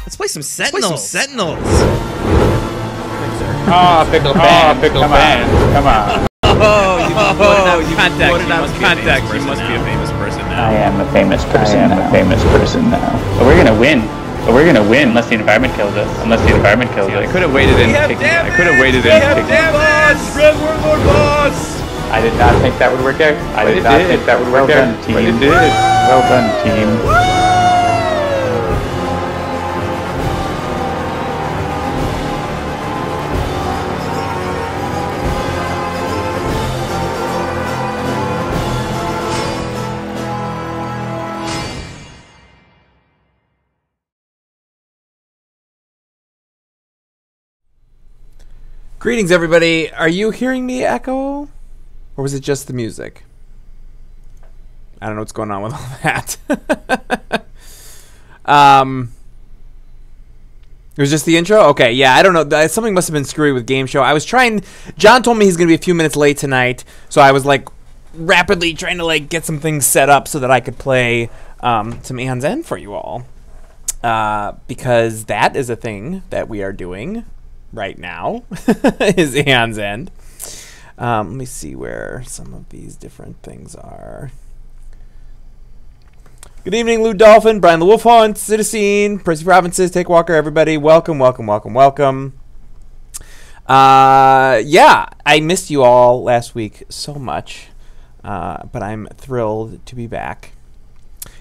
Let's play some Sentinels. Oh, pickle fan. Pickle fan. Come on. Oh, you lost contact. You must be a famous person now. I am a famous person now. But we're gonna win. Unless the environment kills us. I could have waited in. Red Warlord boss. I did not think that would work out. Well done, team. But it did. Well done, team. Greetings, everybody. Are you hearing me echo? Or was it just the music? I don't know what's going on with all that. It was just the intro? Okay, yeah, I don't know. Something must have been screwy with Game Show. I was trying... John told me he's going to be a few minutes late tonight, so I was, like, rapidly trying to, like, get some things set up so that I could play some Aeon's End for you all. Because that is a thing that we are doing right now, is Aeon's End. Let me see where some of these different things are. Good evening, Lou Dolphin, Brian the Wolf Hunt, Citizen, Percy Provinces, Takewalker, everybody. Welcome. Yeah, I missed you all last week so much, but I'm thrilled to be back.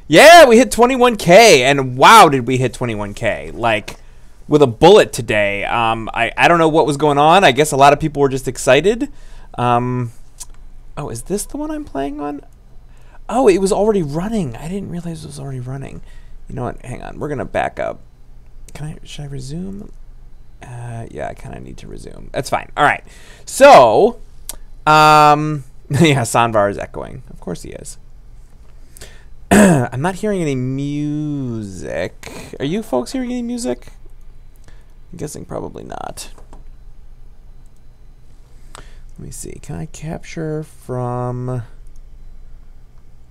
Yeah, we hit 21K, and wow, did we hit 21K. Like, with a bullet today. I don't know what was going on. I guess a lot of people were just excited. Oh, is this the one I'm playing on? Oh, it was already running. I didn't realize it was already running. You know what? Hang on. We're gonna back up. Should I resume? Yeah, I kind of need to resume. That's fine. All right. So, yeah, Sanvar is echoing. Of course he is. I'm not hearing any music. Are you folks hearing any music? I'm guessing probably not. Let me see. Can I capture from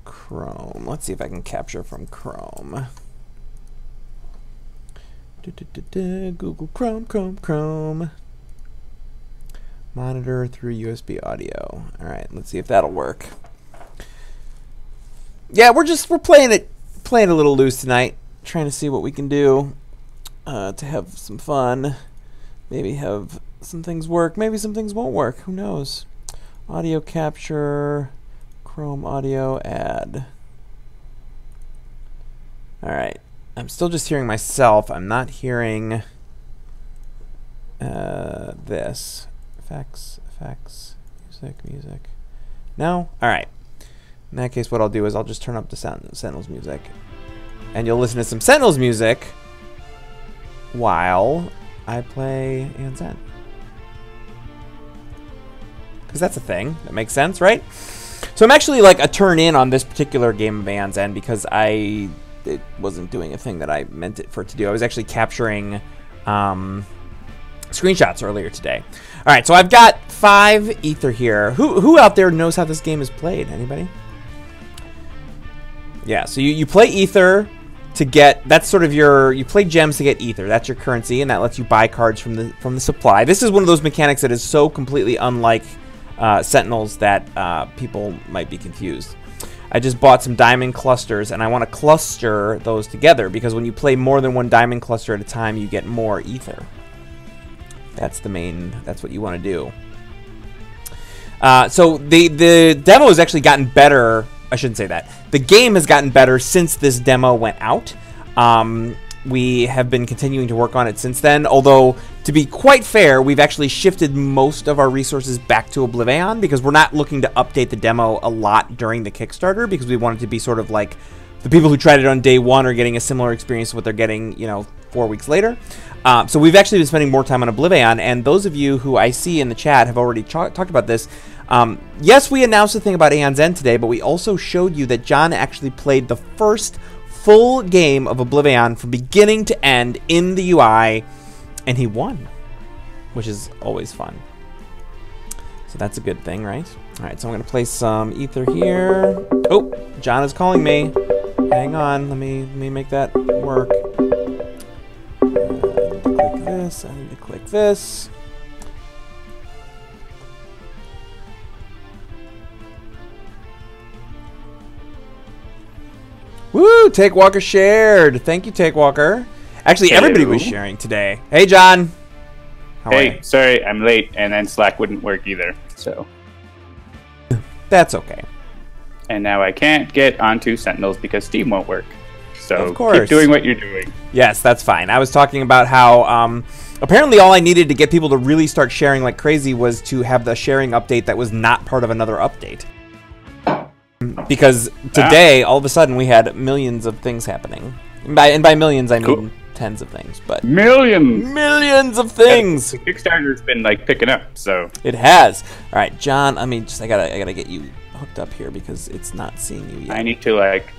Chrome? Let's see if I can capture from Chrome. Google Chrome. Monitor through USB audio. All right, let's see if that'll work. Yeah, we're playing a little loose tonight, trying to see what we can do. To have some fun, maybe have some things work, maybe some things won't work, who knows. Audio capture, Chrome audio add. Alright, I'm still just hearing myself, I'm not hearing this. Effects, music. No? Alright. In that case, what I'll do is I'll just turn up the Sentinels music. And you'll listen to some Sentinels music while I play Aeon's End. Because that's a thing. That makes sense, right? So I'm actually like a turn in on this particular game of Aeon's End because it wasn't doing a thing that I meant it for it to do. I was actually capturing screenshots earlier today. All right, so I've got 5 ether here. Who out there knows how this game is played? Anybody? Yeah, so you play ether to get, that's sort of you play gems to get ether. That's your currency, and that lets you buy cards from the supply. This is one of those mechanics that is so completely unlike Sentinels that people might be confused. I just bought some diamond clusters, and I want to cluster those together because when you play more than one diamond cluster at a time, you get more ether. That's what you want to do. So the demo has actually gotten better. I shouldn't say that. The game has gotten better since this demo went out. We have been continuing to work on it since then, although, to be quite fair, we've actually shifted most of our resources back to Oblivion because we're not looking to update the demo a lot during the Kickstarter because we want it to be sort of like the people who tried it on day 1 are getting a similar experience to what they're getting, 4 weeks later. So we've actually been spending more time on Oblivion, and those of you who I see in the chat have already talked about this. Yes, we announced the thing about Aeon's End today, but we also showed you that John actually played the first full game of Oblivion from beginning to end in the UI, and he won, which is always fun. So that's a good thing, right? All right, so I'm going to play some ether here. Oh, John is calling me. Hang on, let me make that work. this. I need to click this. Woo! Takewalker shared. Thank you, Takewalker. Actually, everybody was sharing today. Hey, John. How are you? Sorry, I'm late, and then Slack wouldn't work either. So that's okay. And now I can't get onto Sentinels because Steam won't work. So of course. Keep doing what you're doing. Yes, that's fine. I was talking about how apparently all I needed to get people to really start sharing like crazy was to have the sharing update that was not part of another update. Because today, all of a sudden, we had millions of things happening. And by millions, I mean tens of things. But millions of things. The Kickstarter's been like picking up, so it has. All right, John. I mean, I gotta get you hooked up here because it's not seeing you yet. I need to like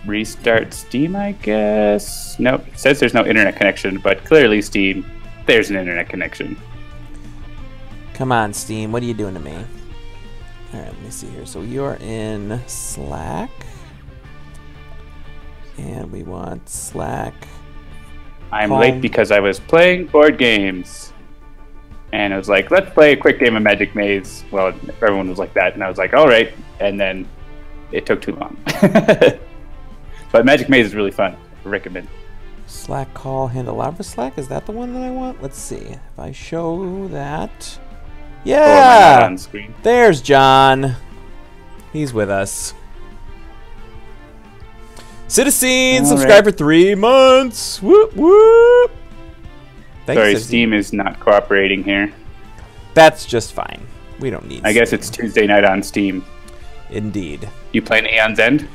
restart Steam, I guess. Nope, it says there's no internet connection, but clearly Steam, there's an internet connection. Come on, Steam. What are you doing to me? All right, let me see here. So you're in Slack, and we want Slack. I'm late because I was playing board games, and I was like, let's play a quick game of Magic Maze. Well, everyone was like that, and I was like, all right, and then it took too long. But Magic Maze is really fun. I recommend. Slack call Handelabra Slack. Is that the one that I want? Let's see. If I show that. Yeah, am I not on screen? There's John. He's with us. Citizen, subscribe for 3 months. Whoop whoop. Thanks, sorry, Steam is not cooperating here. That's just fine. We don't need. I guess it's Tuesday night on Steam. Indeed. You playing Aeon's End?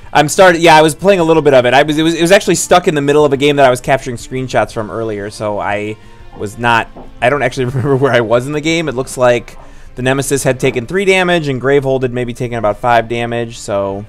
Yeah, I was playing a little bit of it. It was actually stuck in the middle of a game that I was capturing screenshots from earlier, so I don't actually remember where I was in the game. It looks like the Nemesis had taken 3 damage and Gravehold had maybe taken about 5 damage, so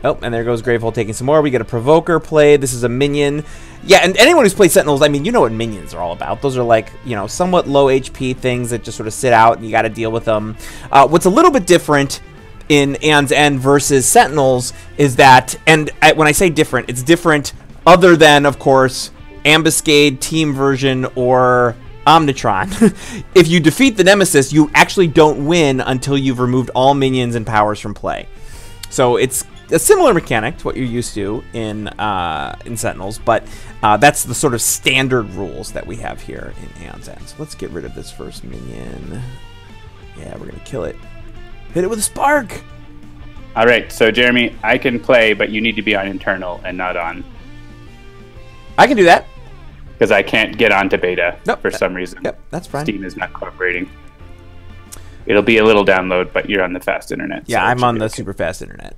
oh, and there goes Gravehold taking some more. We get a Provoker played. This is a minion. Yeah, and anyone who's played Sentinels, I mean, you know what minions are all about. Those are like, you know, somewhat low HP things that just sort of sit out and you got to deal with them. What's a little bit different in Aeon's End versus Sentinels is that, and when I say different, it's different other than, of course, Ambuscade, Team Version, or Omnitron. If you defeat the Nemesis, you actually don't win until you've removed all minions and powers from play. So it's a similar mechanic to what you're used to in Sentinels, but that's the sort of standard rules that we have here in Aeon's End. So let's get rid of this first minion. Yeah, we're gonna kill it. Hit it with a spark. All right, so Jeremy, I can play, but you need to be on internal and not on. I can do that. Because I can't get onto beta for some reason. Yep, that's fine. Steam is not cooperating. It'll be a little download, but you're on the fast internet. Yeah, so I'm on the super fast internet.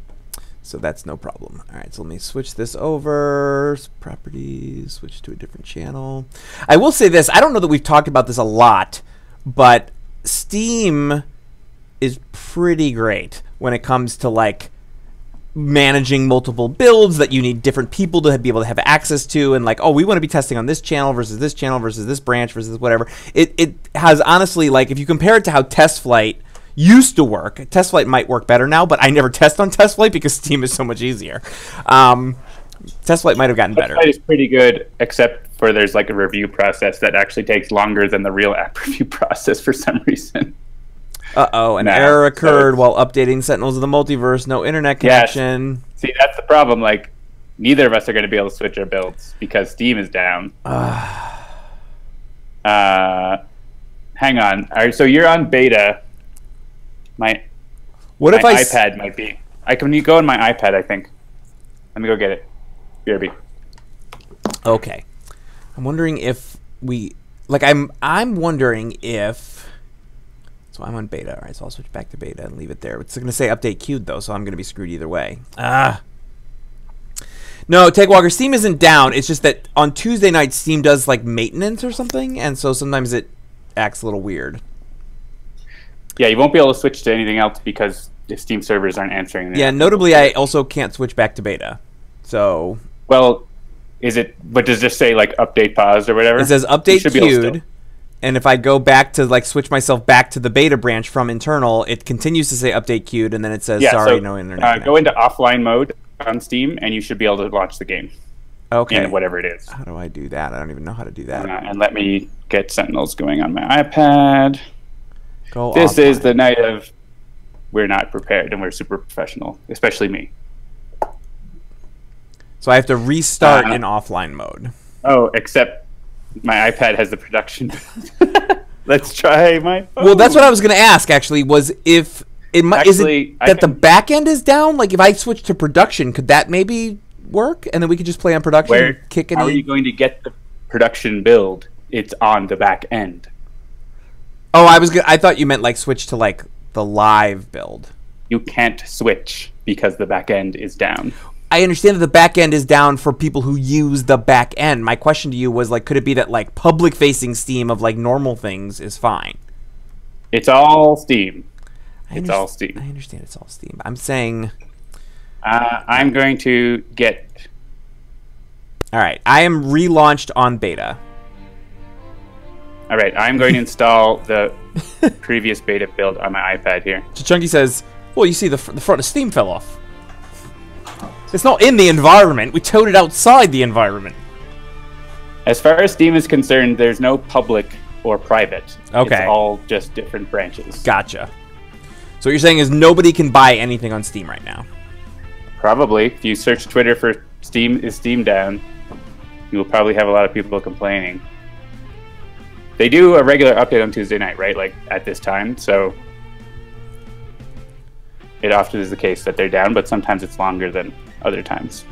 So that's no problem. All right, so let me switch this over. Properties, switch to a different channel. I will say this. I don't know that we've talked about this a lot, but Steam is pretty great when it comes to, like, managing multiple builds that you need different people to be able to have access to, and like, oh, we want to be testing on this channel versus this branch versus whatever. It has, honestly, like, if you compare it to how Test Flight used to work, Test Flight might work better now, but I never test on Test Flight because Steam is so much easier. Test Flight might have gotten better. Test Flight is pretty good, except for there's like a review process that actually takes longer than the real app review process for some reason. Uh-oh, an error occurred while updating Sentinels of the Multiverse. No internet connection. Yes. See, that's the problem. Like, neither of us are going to be able to switch our builds because Steam is down. Hang on. All right, so you're on beta. My iPad might be. You go on my iPad, I think. Let me go get it. BRB. Okay. I'm wondering if we... Like, I'm wondering if... So I'm on beta. All right, so I'll switch back to beta and leave it there. It's going to say update queued, though, so I'm going to be screwed either way. No, Takewalker, Steam isn't down. It's just that on Tuesday night, Steam does, like, maintenance or something, and so sometimes it acts a little weird. Yeah, you won't be able to switch to anything else because the Steam servers aren't answering. Yeah, notably, I also can't switch back to beta. So... Well, but does this say, like, update paused or whatever? It says update queued. And if I go back to, like, switch myself back to the beta branch from internal, it continues to say update queued, and then it says, sorry, no internet. Go into offline mode on Steam, and you should be able to launch the game. Okay. in whatever it is. How do I do that? I don't even know how to do that. And let me get Sentinels going on my iPad. Go This offline. is the night of we're not prepared and we're super professional, especially me. So I have to restart in offline mode. Oh, except my iPad has the production. Let's try my phone. Well, that's what I was going to ask, actually, was if it might, Actually, is it that the back end is down? Like, if I switch to production, could that maybe work? And then we could just play on production and kick it in? How are you going to get the production build? It's on the back end. Oh, I thought you meant, like, switch to, like, the live build. You can't switch because the back end is down. I understand that the back end is down for people who use the back end. My question to you was, like, could it be that, like, public-facing Steam of, like, normal things is fine? It's all Steam. It's all Steam. I understand it's all Steam. I'm saying... I'm going to get... All right. I am relaunched on beta. All right. I'm going to install the previous beta build on my iPad here. Chunky says, well, you see the front of Steam fell off. It's not in the environment. We towed it outside the environment. As far as Steam is concerned, there's no public or private. Okay. It's all just different branches. Gotcha. So what you're saying is nobody can buy anything on Steam right now. Probably. If you search Twitter for Steam, is Steam down, you will probably have a lot of people complaining. They do a regular update on Tuesday night, right? Like at this time, so it often is the case that they're down, but sometimes it's longer than other times.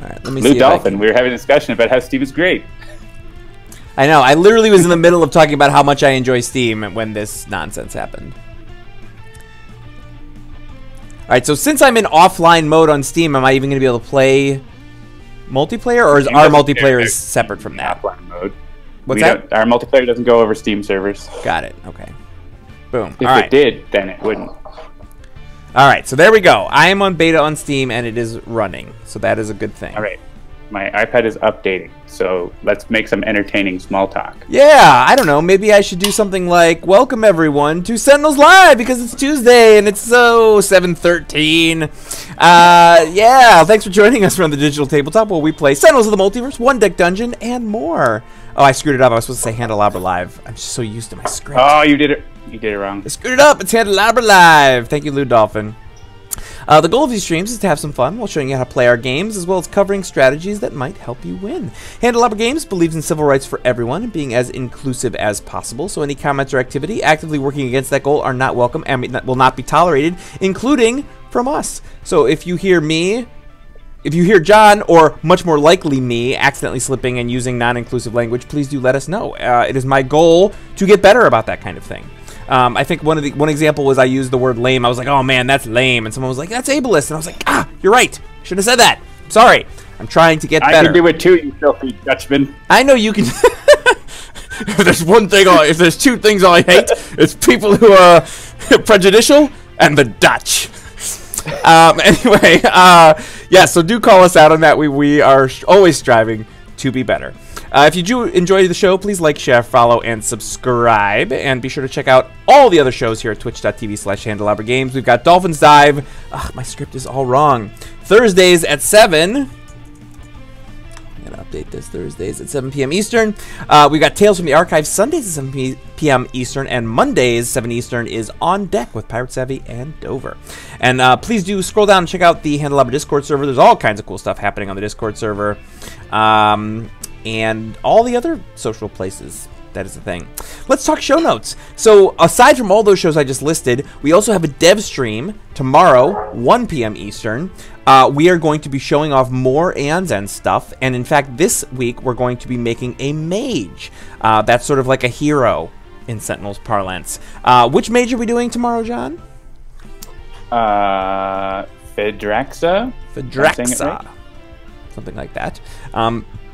All right, let me Lou see. Dolphin, we were having a discussion about how Steam is great. I know. I literally was in the middle of talking about how much I enjoy Steam when this nonsense happened. All right, so since I'm in offline mode on Steam, am I even going to be able to play multiplayer, or is our multiplayer is separate from that? Offline mode. What's that? Our multiplayer doesn't go over Steam servers. Got it. Okay. Boom. If All right. it did, then it wouldn't. All right, so there we go. I am on beta on Steam, and it is running, so that is a good thing. All right. My iPad is updating, so let's make some entertaining small talk. Yeah, I don't know. Maybe I should do something like, welcome everyone to Sentinels Live, because it's Tuesday, and it's so 7:13. Yeah, thanks for joining us from the Digital Tabletop, where we play Sentinels of the Multiverse, One Deck Dungeon, and more. Oh, I screwed it up. I was supposed to say Handelabra Live. I'm just so used to my script. Oh, you did it. You did it wrong. I screwed it up. It's Handelabra Live. Thank you, Lou Dolphin. The goal of these streams is to have some fun while showing you how to play our games, as well as covering strategies that might help you win. Handelabra Games believes in civil rights for everyone and being as inclusive as possible, so any comments or activity actively working against that goal are not welcome and will not be tolerated, including from us. So if you hear me, if you hear John, or much more likely me, accidentally slipping and using non-inclusive language, please do let us know. It is my goal to get better about that kind of thing. I think one example was I used the word lame. I was like, oh man, that's lame. And someone was like, that's ableist. And I was like, ah, you're right. Should have said that. Sorry. I'm trying to get better. I can do it too, you filthy Dutchman. I know you can. If there's one thing, if there's two things I hate, it's people who are prejudicial and the Dutch. Anyway, yeah, so do call us out on that. We are always striving to be better. If you do enjoy the show, please like, share, follow, and subscribe. And be sure to check out all the other shows here at twitch.tv/Handelabra Games. We've got Dolphins Dive. Ugh, my script is all wrong. Thursdays at 7. I'm going to update this. Thursdays at 7 p.m. Eastern. We've got Tales from the Archive Sundays at 7 p.m. Eastern. And Mondays, 7 Eastern, is On Deck with Pirate Savvy and Dover. And please do scroll down and check out the Handelabra Discord server. There's all kinds of cool stuff happening on the Discord server. And all the other social places. That is the thing. Let's talk show notes. So, aside from all those shows I just listed, we also have a dev stream tomorrow, 1 p.m. Eastern. We are going to be showing off more Aeon's End stuff. And in fact, this week, we're going to be making a mage. That's sort of like a hero in Sentinels parlance. Which mage are we doing tomorrow, John? Phaedraxa? Phaedraxa. Something like that.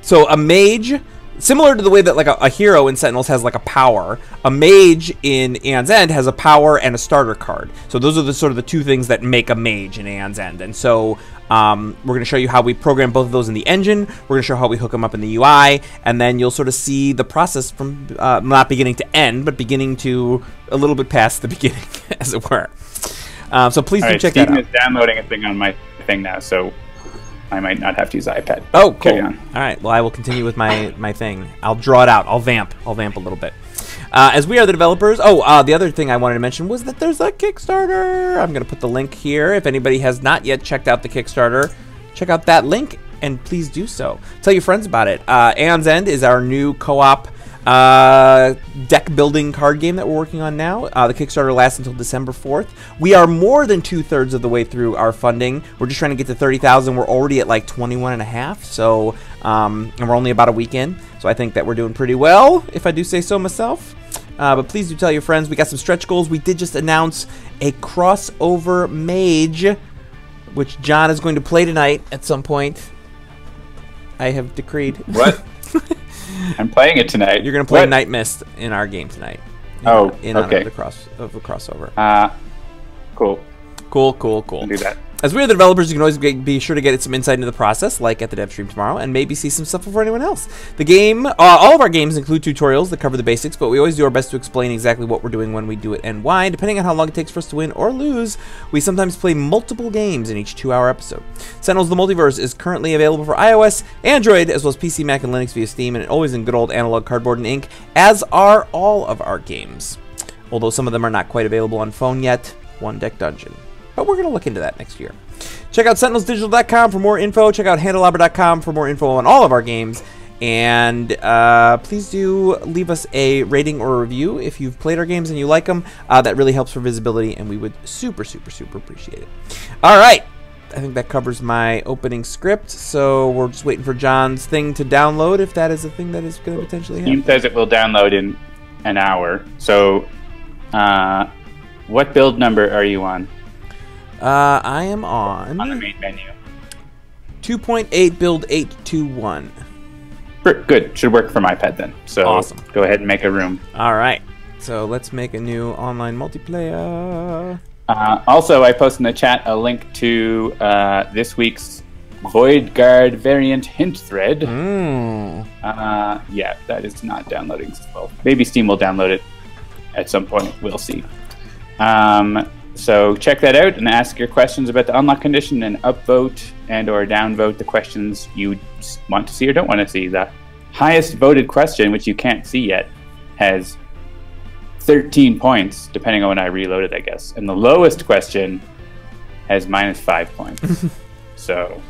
So a mage, similar to the way that like a hero in Sentinels has like a power, a mage in Aeon's End has a power and a starter card. So those are the sort of the two things that make a mage in Aeon's End. And so we're going to show you how we program both of those in the engine. We're going to show how we hook them up in the UI, and then you'll sort of see the process from not beginning to end, but beginning to a little bit past the beginning, as it were. So please do check that out. Steam is downloading a thing on my thing now, so I might not have to use the iPad. Oh, cool. Carry on. All right. Well, I will continue with my thing. I'll draw it out. I'll vamp a little bit. As we are the developers. Oh, the other thing I wanted to mention was that there's a Kickstarter. I'm going to put the link here. If anybody has not yet checked out the Kickstarter, check out that link, and please do so. Tell your friends about it. Aeon's End is our new co-op deck building card game that we're working on now. The Kickstarter lasts until December 4th. We are more than 2/3 of the way through our funding. We're just trying to get to 30,000. We're already at like 21.5. So, and we're only about a week in. So I think that we're doing pretty well, if I do say so myself. But please do tell your friends. We got some stretch goals. We did just announce a crossover mage, which John is going to play tonight at some point. I have decreed. What? I'm playing it tonight. You're going to play Nightmist in our game tonight. Okay. Honor of the crossover. Cool. Cool. I'll do that. As we are the developers, you can always be sure to get some insight into the process, like at the dev stream tomorrow, and maybe see some stuff before anyone else. The game, all of our games include tutorials that cover the basics, but we always do our best to explain exactly what we're doing, when we do it, and why. Depending on how long it takes for us to win or lose, we sometimes play multiple games in each 2-hour episode. Sentinels: The Multiverse is currently available for iOS, Android, as well as PC, Mac, and Linux via Steam, and always in good old analog cardboard and ink, as are all of our games. Although some of them are not quite available on phone yet. One Deck Dungeon. But we're going to look into that next year. Check out sentinelsdigital.com for more info. Check out handelabra.com for more info on all of our games. And please do leave us a rating or a review if you've played our games and you like them. That really helps for visibility, and we would super appreciate it. All right. I think that covers my opening script. So we're just waiting for John's thing to download, if that is a thing that is going to potentially happen. Steam says it will download in an hour. So what build number are you on? I am on the main menu. 2.8 build 821. Good. Should work for my iPad then. So awesome. Go ahead and make a room. All right. So let's make a new online multiplayer. Also, I posted in the chat a link to this week's Void Guard variant hint thread. Yeah, that is not downloading still. Maybe Steam will download it at some point. We'll see. So check that out and ask your questions about the unlock condition, and upvote and or downvote the questions you want to see or don't want to see. The highest voted question, which you can't see yet, has 13 points, depending on when I reload it, I guess. And the lowest question has -5 points. So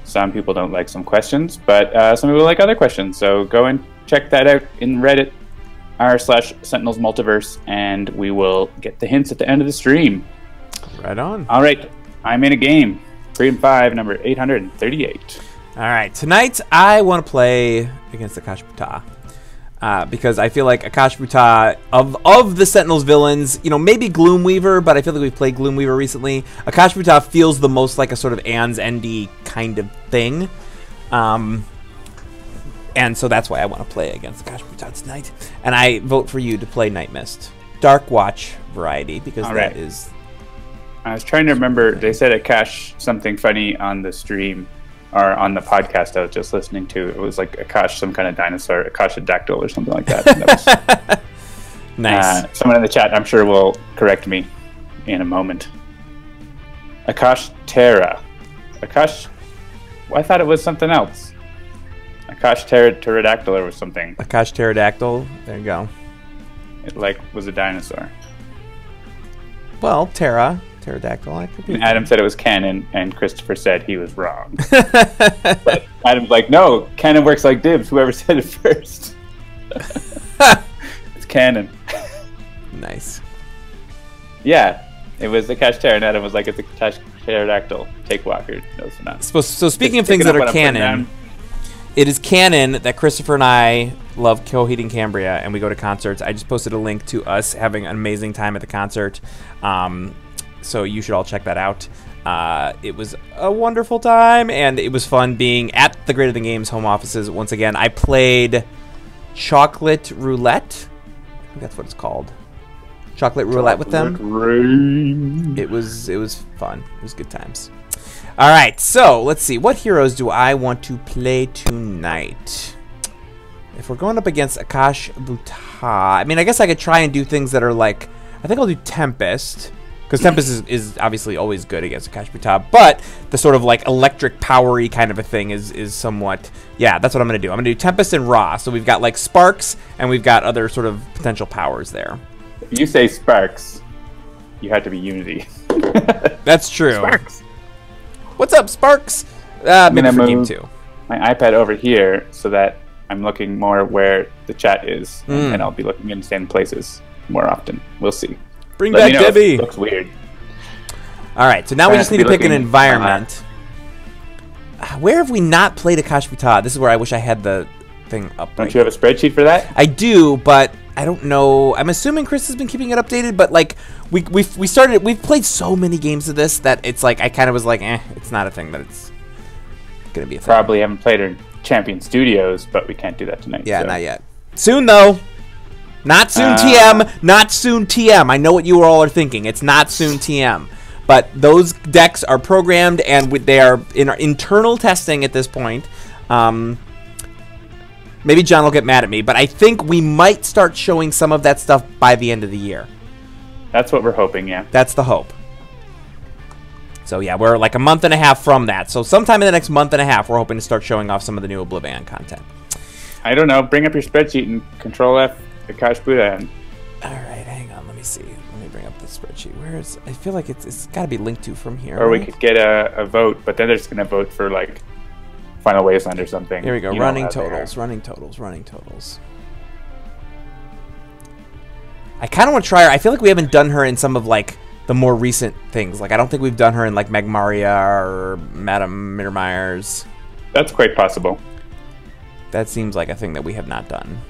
some people don't like some questions, but some people like other questions. So go and check that out in Reddit. r/Sentinels Multiverse, and we will get the hints at the end of the stream. Right on. All right, I'm in a game. Freedom 5, number 838. All right, tonight I want to play against Akash'Bhuta. Because I feel like Akash'Bhuta, of the Sentinels villains, you know, maybe Gloomweaver, but I feel like we've played Gloomweaver recently. Akash'Bhuta feels the most like a sort of Aeon's Endy kind of thing. And so that's why I want to play against Akash'Bhuta tonight. And I vote for you to play Nightmist. Dark Watch variety, because that is... I was trying to remember, they said Akash something funny on the stream, or on the podcast I was just listening to. It was like Akash, some kind of dinosaur, Akash'Bhuta or something like that. That was, nice. Someone in the chat, I'm sure, will correct me in a moment. Akash'Bhuta. Akash... Well, I thought it was something else. Akash'Bhuta or something. Akash'Bhuta. There you go. It was a dinosaur. Well, pterodactyl. I could be. And Adam said it was canon, and Christopher said he was wrong. But Adam's like, no, canon works like dibs. Whoever said it first. It's canon. Nice. Yeah, it was the Akash'Bhuta, and Adam was like, it's a pterodactyl. Takewalker. No, it's not. So speaking of things that are canon. It is canon that Christopher and I love Coheed and Cambria, and we go to concerts. I just posted a link to us having an amazing time at the concert, so you should all check that out. It was a wonderful time, and it was fun being at the Greater Than Games home offices once again. I played Chocolate Roulette. I think that's what it's called. Chocolate Roulette with them. It was fun. It was good times. All right, so let's see. What heroes do I want to play tonight? If we're going up against Akash'Bhuta, I mean, I guess I could try and do things that are like... I think I'll do Tempest. Because Tempest is obviously always good against Akash'Bhuta, but the sort of like electric powery kind of a thing is somewhat... Yeah, that's what I'm going to do. I'm going to do Tempest and Ra. So we've got like Sparks, and we've got other sort of potential powers there. If you say Sparks, you have to be Unity. That's true. Sparks. What's up, Sparks? Maybe for game 2. My iPad over here so that I'm looking more where the chat is, and I'll be looking in the same places more often. We'll see. Bring back Debbie. It looks weird. All right, so now we just need to pick an environment. Where have we not played Akash'Bhuta? This is where I wish I had the thing up. Don't you have a spreadsheet for that? I do, but I don't know. I'm assuming Chris has been keeping it updated, but like we've played so many games of this that it's like I kind of was like, it's not a thing, but it's gonna be a thing. Probably haven't played her Champion Studios, but we can't do that tonight. Yeah, so. Not yet. Soon though. Not soon, TM. Not soon, TM. I know what you all are thinking. It's not soon, TM. But those decks are programmed, and they are in our internal testing at this point. Maybe John will get mad at me, but I think we might start showing some of that stuff by the end of the year. That's what we're hoping, yeah. That's the hope. So, yeah, we're like a month and a half from that. So sometime in the next month and a half, we're hoping to start showing off some of the new Oblivion content. I don't know. Bring up your spreadsheet and Control-F. Akash'Bhuta. All right, hang on. Let me see. Let me bring up the spreadsheet. Where is? I feel like it's got to be linked to from here. Or we could get a vote, but then they're just going to vote for like Final Wasteland or something. Here we go. Running totals. Running totals. Running totals. I kind of want to try her. I feel like we haven't done her in some of like the more recent things. Like I don't think we've done her in like Magmaria or Madame Mittermeier's. That's quite possible. That seems like a thing that we have not done.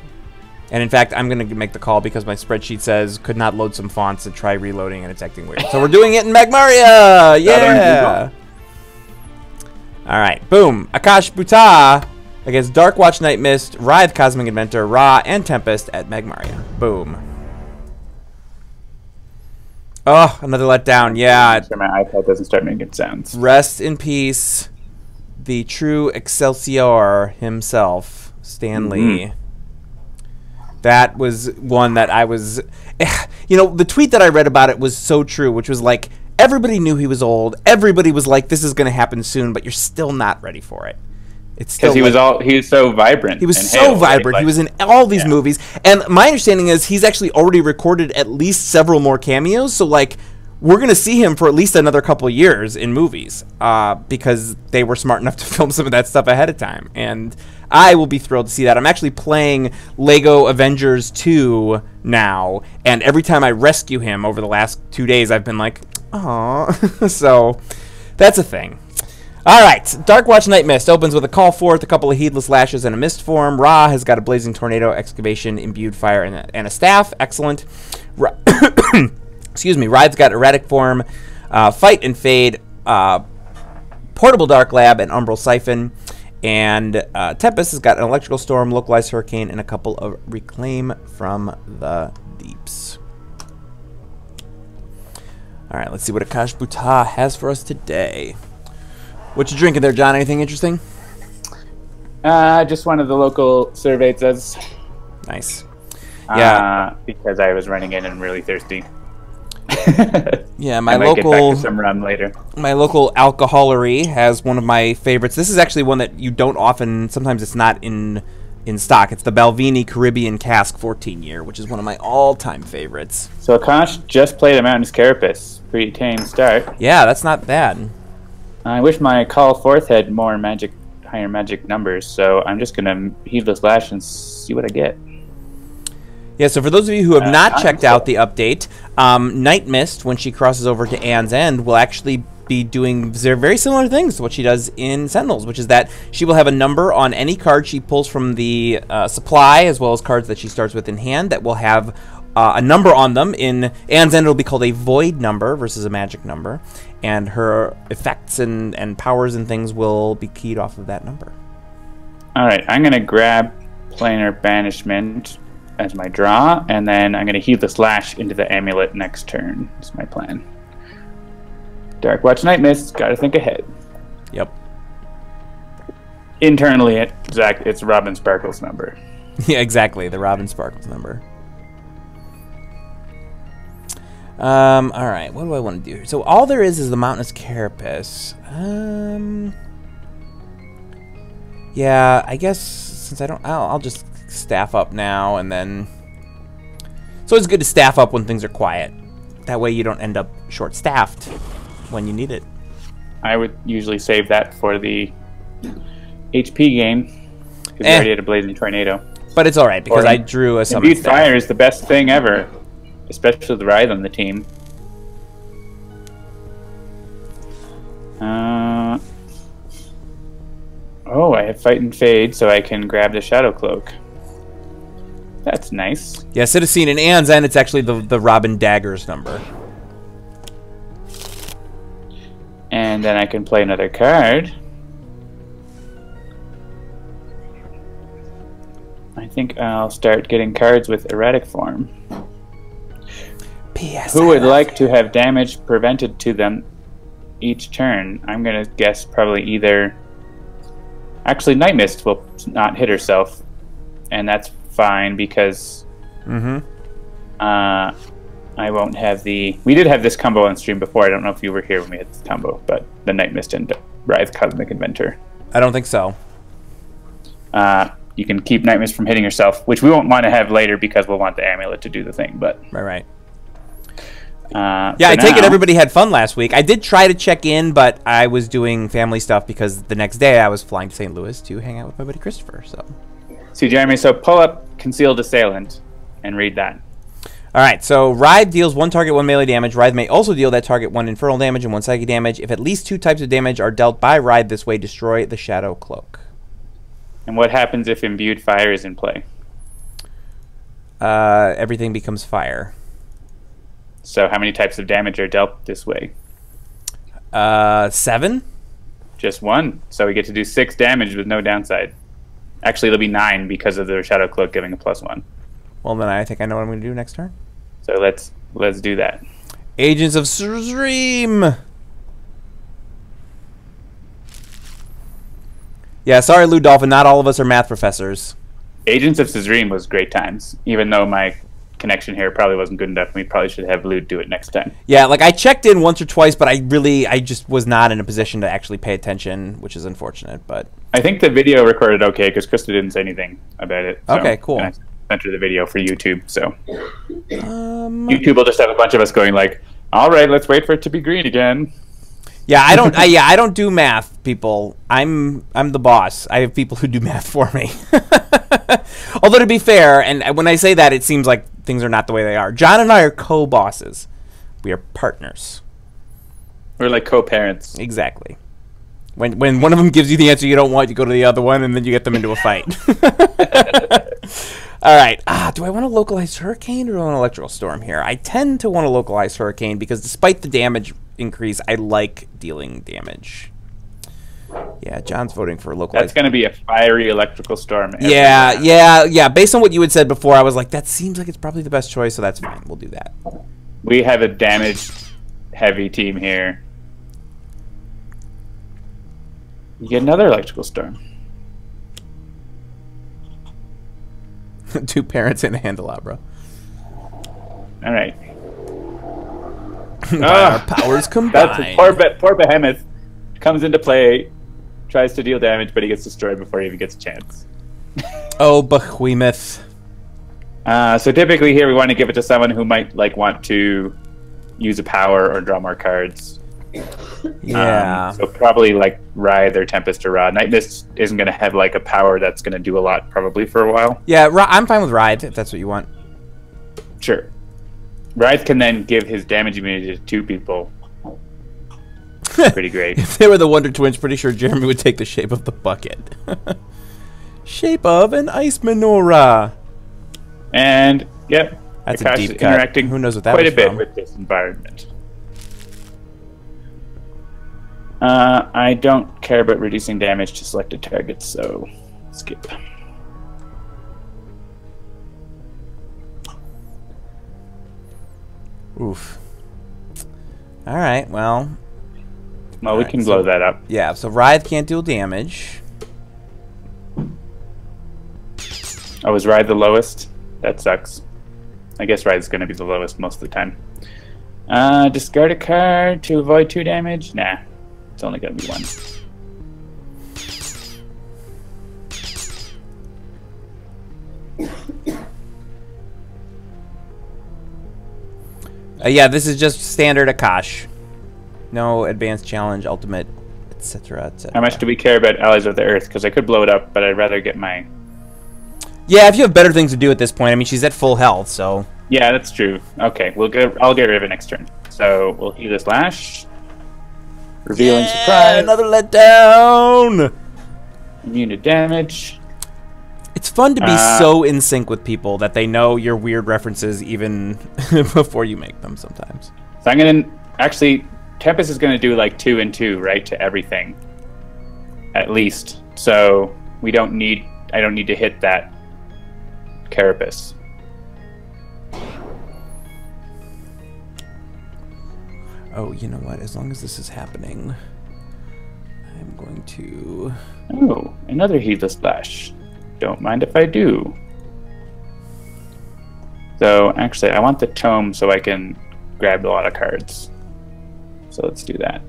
And in fact, I'm going to make the call because my spreadsheet says could not load some fonts and try reloading and it's acting weird. So we're doing it in Magmaria! Yeah! All right, boom. Akash'Bhuta against Darkwatch Nightmist, Writhe Cosmic Inventor, Ra, and Tempest at Magmaria. Boom. Oh, another letdown. Yeah. Sure my iPad doesn't start making sounds. Rest in peace, the true Excelsior himself, Stan Lee. That was one that I was... You know, the tweet that I read about it was so true, which was like, everybody knew he was old. Everybody was like, this is going to happen soon, but you're still not ready for it. It's still because he was so vibrant. He was so vibrant. Like, he was in all these movies. And my understanding is he's actually already recorded at least several more cameos. So, like, we're going to see him for at least another couple of years in movies because they were smart enough to film some of that stuff ahead of time. And I will be thrilled to see that. I'm actually playing Lego Avengers 2 now, and every time I rescue him over the last 2 days, I've been like, aw. So that's a thing. All right, Darkwatch Nightmist opens with a Call Forth, a couple of Heedless Lashes, and a Mist Form. Ra has got a Blazing Tornado, Excavation, Imbued Fire, and a Staff. Excellent. Excuse me. Writhe's got Erratic Form, Fight and Fade, Portable Dark Lab, and Umbral Siphon. And Tempest has got an Electrical Storm, Localized Hurricane, and a couple of Reclaim from the Deeps. All right, let's see what Akash'Bhuta has for us today. What you drinking there, John? Anything interesting? Just one of the local cervezas. Nice. Yeah. Because I was running in and really thirsty. Yeah, my I might local get back to some rum later. My local alcoholery has one of my favorites. This is actually one that you don't often. Sometimes it's not in stock. It's the Balvenie Caribbean Cask 14 year, which is one of my all-time favorites. So Akash just played a Mountain's Carapace. Pretty tame start. Yeah, that's not bad. I wish my Call Forth had more higher magic numbers, so I'm just gonna Heedless Lash and see what I get. Yeah, so for those of you who have not checked out the update, Nightmist, when she crosses over to Aeon's End, will actually be doing very similar things to what she does in Sentinels, which is that she will have a number on any card she pulls from the supply, as well as cards that she starts with in hand, that will have a number on them. In Aeon's End, it will be called a void number versus a magic number, and her effects and powers and things will be keyed off of that number. All right, I'm going to grab Planar Banishment as my draw, and then I'm going to Heedless Lash into the Amulet next turn. That's my plan. Darkwatch Nightmist, got to think ahead. Yep. Internally, Zach, it's Robin Sparkle's number. Yeah, exactly, the Robin Sparkles number. All right, what do I want to do here? So all there is the mountainous carapace. Yeah, I guess since I don't, I'll just staff up now, and then it's always good to staff up when things are quiet. That way you don't end up short-staffed when you need it. I would usually save that for the HP game because we already had a blazing tornado. But it's all right because I drew a summon Imbued Fire is the best thing ever, especially with Writhe on the team. Oh, I have Fight and Fade, so I can grab the Shadow Cloak. That's nice. Yeah, Citizen in Aeon's End, it's actually the Robin Daggers number. And then I can play another card. I think I'll start getting cards with Erratic Form. P.S. Who would like to have damage prevented to them each turn? I'm going to guess probably either... Actually, Nightmist will not hit herself. And that's fine because... I won't have the... We did have this combo on stream before. I don't know if you were here when we had this combo, but the Nightmist and Writhe Cosmic Inventor. I don't think so. You can keep Nightmist from hitting herself, which we won't want to have later because we'll want the amulet to do the thing, but... Right. Yeah, I take it everybody had fun last week. I did try to check in, but I was doing family stuff because the next day I was flying to St. Louis to hang out with my buddy Christopher, so... See, Jeremy, so pull up Concealed Assailant and read that. Alright, so Writhe deals 1 target 1 melee damage. Writhe may also deal that target 1 infernal damage and 1 psychic damage. If at least 2 types of damage are dealt by Writhe this way, destroy the Shadow Cloak. And what happens if Imbued Fire is in play? Everything becomes fire. So how many types of damage are dealt this way? 7? Just 1. So we get to do 6 damage with no downside. Actually, it'll be 9 because of the Shadow Cloak giving a +1. Well, then I think I know what I'm going to do next turn. So let's do that. Agents of Sream. Yeah, sorry, Lou Dolphin. Not all of us are math professors. Agents of Sream was great times, even though my connection here probably wasn't good enough. We probably should have Lou do it next time. Yeah, like I checked in once or twice, but I just was not in a position to actually pay attention, which is unfortunate. But I think the video recorded okay because Crista didn't say anything about it. So, okay, cool. And I entered the video for YouTube, so YouTube will just have a bunch of us going like, "All right, let's wait for it to be green again." Yeah, I don't. I don't do math, people. I'm the boss. I have people who do math for me. Although to be fair, and when I say that, it seems like things are not the way they are. John and I are co-bosses. We are partners. We're like co-parents. Exactly. When one of them gives you the answer you don't want, you go to the other one, and then you get them into a fight. All right. Do I want a localized hurricane or do I want an electrical storm here? I tend to want a localized hurricane because despite the damage increase, I like dealing damage. Yeah, John's voting for a localized. That's going to be a fiery electrical storm. Yeah. Based on what you had said before, I was like, that seems like it's probably the best choice, so that's fine. We'll do that. We have a damage-heavy team here. You get another electrical storm. 2 parents and a Handelabra. All right. Our powers combined. Poor Behemoth comes into play, tries to deal damage, but he gets destroyed before he even gets a chance. Oh, Behemoth. So typically here we want to give it to someone who might want to use a power or draw more cards. Yeah. So probably Writhe or Tempest or Ra. Nightmist isn't going to have a power that's going to do a lot probably for a while. Yeah, I'm fine with Writhe if that's what you want. Sure. Writhe can then give his damage immunity to 2 people. Pretty great. If they were the Wonder Twins, pretty sure Jeremy would take the shape of the bucket. Shape of an ice menorah. And, yep. That's Akash a deep is cut. interacting Who knows what that quite was a bit from. with this environment. I don't care about reducing damage to selected targets, so skip. Oof. Alright, well... Well, we can blow that up. Yeah, so Writhe can't deal damage. Oh, is Writhe the lowest? That sucks. I guess Writhe's going to be the lowest most of the time. Discard a card to avoid 2 damage? Nah, it's only gonna be 1. Yeah, this is just standard Akash. No advanced challenge, ultimate, etc., etc. How much do we care about Allies of the Earth? Because I could blow it up, but I'd rather get my... Yeah, if you have better things to do at this point. I mean, she's at full health, so... Yeah, that's true. Okay, I'll get rid of it next turn. So, we'll heal this Lash. Revealing surprise. Another letdown! Immune to damage. It's fun to be so in sync with people that they know your weird references even before you make them sometimes. So I'm going to... Actually, Tempest is going to do like 2 and 2, right, to everything. At least. So, we don't need... I don't need to hit that Carapace. Oh, you know what? As long as this is happening, I'm going to... Oh, another Heedless Lash. Don't mind if I do. So, actually, I want the Tome so I can grab a lot of cards. So let's do that.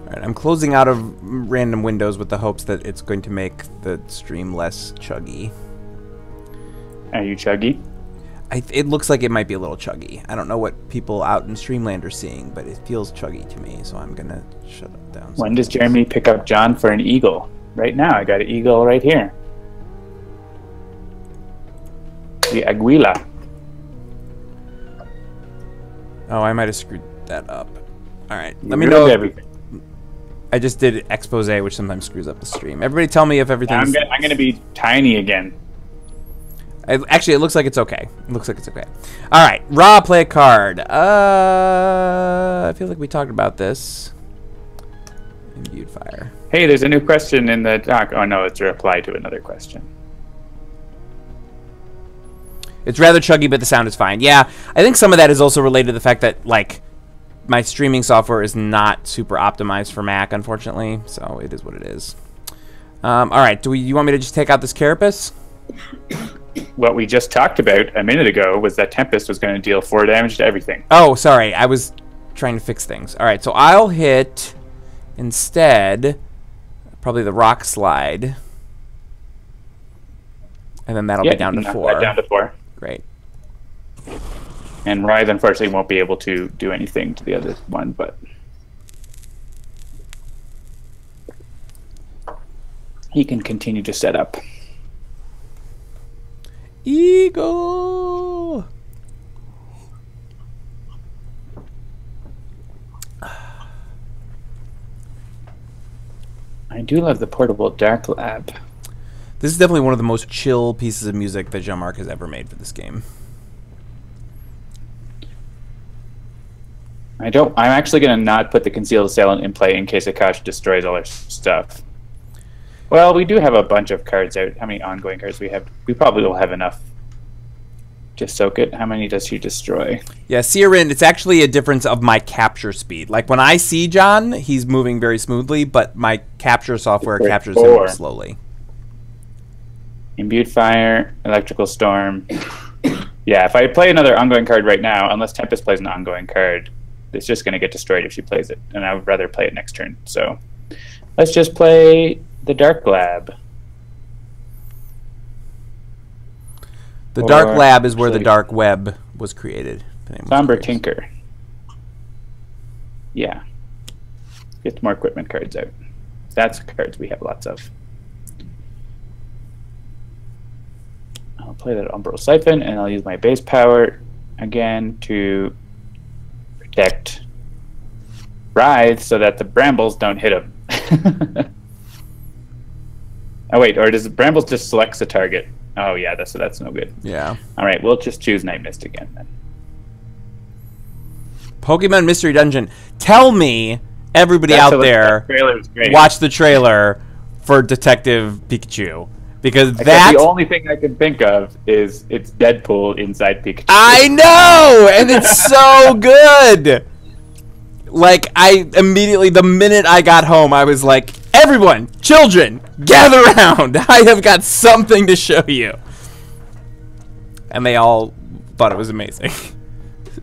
Alright, I'm closing out of random windows with the hopes that it's going to make the stream less chuggy. Are you chuggy? It looks like it might be a little chuggy. I don't know what people out in Streamland are seeing, but it feels chuggy to me, so I'm going to shut it down. When does Jeremy pick up John for an eagle? Right now, I got an eagle right here. The Aguila. Oh, I might have screwed that up. Alright, let me know. Everything. I just did expose, which sometimes screws up the stream. Everybody tell me if everything's... I'm going to be tiny again. Actually, it looks like it's okay. It looks like it's okay. All right, Ra, play a card. I feel like we talked about this. Imbued fire. Hey, there's a new question in the doc. Oh no, it's a reply to another question. It's rather chuggy, but the sound is fine. Yeah, I think some of that is also related to the fact that like my streaming software is not super optimized for Mac, unfortunately. So it is what it is. All right, you want me to just take out this Carapace? What we just talked about a minute ago was that Tempest was going to deal 4 damage to everything. Oh, sorry. I was trying to fix things. All right, so I'll hit, instead, probably the Rock Slide. And then that'll be down to 4. Down to 4. Great. And Writhe, unfortunately, won't be able to do anything to the other one, but... he can continue to set up. Eagle! I do love the portable Dark Lab. This is definitely one of the most chill pieces of music that Jean-Marc has ever made for this game. I'm actually going to not put the Concealed Assailant in play in case Akash destroys all our stuff. Well, we do have a bunch of cards out. How many ongoing cards we have? We probably will have enough. Just soak it. How many does she destroy? Yeah, Searin, it's actually a difference of my capture speed. Like, when I see John, he's moving very smoothly, but my capture software captures him slowly. Imbued Fire, Electrical Storm. Yeah, if I play another ongoing card right now, unless Tempest plays an ongoing card, it's just going to get destroyed if she plays it. And I would rather play it next turn. So, let's just play... the Dark Lab. The Dark Lab is where the Dark Web was created. Somber Tinker. Yeah. Get more equipment cards out. That's cards we have lots of. I'll play that Umbral Siphon, and I'll use my base power again to protect Writhe so that the brambles don't hit him. Oh wait, or does the Brambles just selects a target? Oh yeah, that's no good. Yeah. Alright, we'll just choose Nightmist again then. Pokemon Mystery Dungeon. Tell me, everybody out there, watch the trailer for Detective Pikachu. Because that's the only thing I can think of is it's Deadpool inside Pikachu. I know! And it's so good! Like, I immediately, the minute I got home, I was like, everyone, children, gather around. I have got something to show you. And they all thought it was amazing.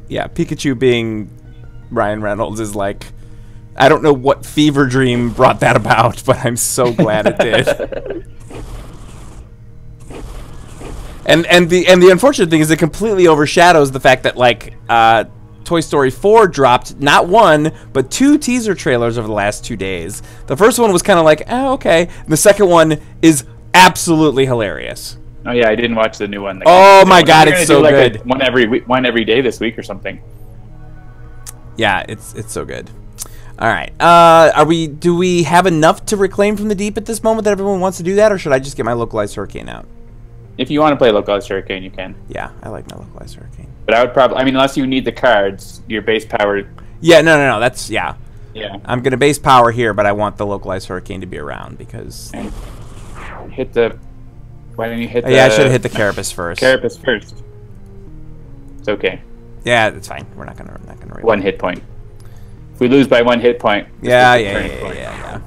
Yeah, Pikachu being Ryan Reynolds is like, I don't know what fever dream brought that about, but I'm so glad it did. And the unfortunate thing is it completely overshadows the fact that like Toy Story 4 dropped not one but 2 teaser trailers over the last 2 days. The first one was kind of like, oh, okay. And the second one is absolutely hilarious. Oh yeah, I didn't watch the new one. Oh my god, it's so good. One every day this week or something. Yeah, it's so good. All right, do we have enough to reclaim from the deep at this moment that everyone wants to do that, or should I just get my localized hurricane out? If you want to play localized hurricane, you can. Yeah, I like my localized hurricane. But I would probably, I mean, unless you need the cards, your base power. Yeah, no, that's yeah. Yeah. I'm gonna base power here, but I want the localized hurricane to be around because. And hit the. Why didn't you hit? Yeah, I should have hit the Carapace first. Carapace first. It's okay. Yeah, it's fine. We're not gonna. One hit point. If we lose by 1 hit point. Yeah.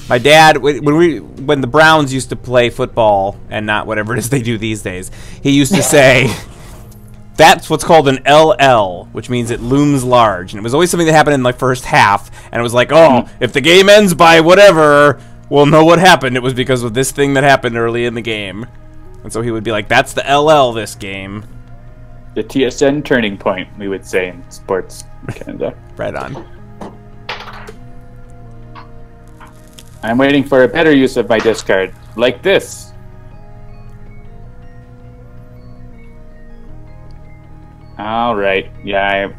My dad, when the Browns used to play football and not whatever it is they do these days, he used to say, that's what's called an LL, which means it looms large. And it was always something that happened in the first half, and it was like, oh, if the game ends by whatever, we'll know what happened. It was because of this thing that happened early in the game. And so he would be like, that's the LL this game. The TSN turning point, we would say in sports Canada. Right on. I'm waiting for a better use of my discard, like this. All right, yeah,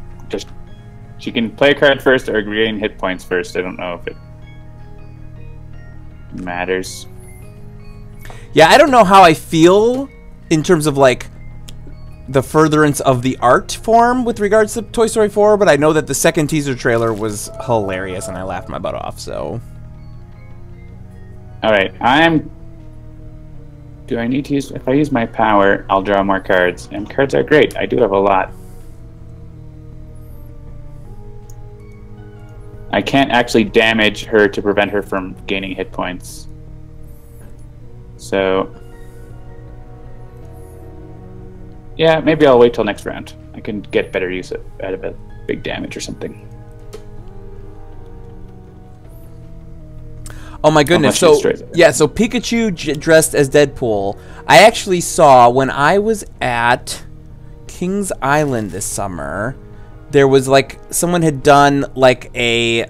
she can play a card first or gain hit points first. I don't know if it matters. Yeah, I don't know how I feel in terms of like the furtherance of the art form with regards to Toy Story 4, but I know that the second teaser trailer was hilarious and I laughed my butt off, so. Alright, do I need to use, if I use my power, I'll draw more cards. And cards are great, I do have a lot. I can't actually damage her to prevent her from gaining hit points. So, yeah, maybe I'll wait till next round. I can get better use out of a big damage or something. Oh my goodness! So yeah, so Pikachu dressed as Deadpool. I actually saw when I was at Kings Island this summer. There was like someone had done like a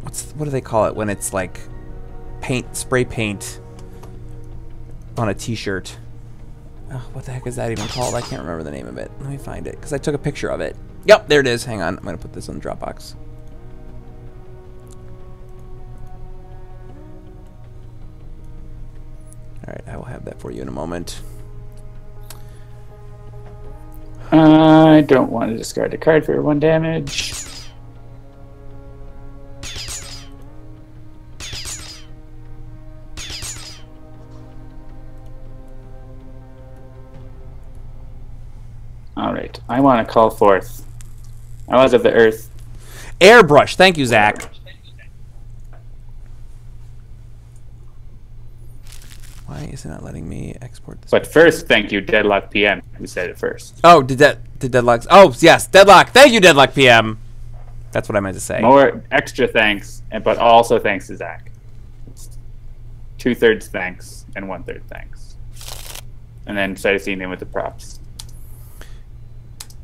what do they call it when it's like spray paint on a T-shirt. Oh, what the heck is that even called? I can't remember the name of it. Let me find it because I took a picture of it. Yep, there it is. Hang on, I'm gonna put this on the Dropbox. Alright, I will have that for you in a moment. I don't want to discard a card for 1 damage. Alright, I want to call forth. I was of the earth. Airbrush, thank you, Zach. Why is it not letting me export this? But first, thank you, Deadlock PM, who said it first. Oh, did Deadlock? Oh, yes, Deadlock. Thank you, Deadlock PM. That's what I meant to say. More extra thanks, but also thanks to Zach. It's 2/3 thanks and 1/3 thanks. And then Cytosine with the props.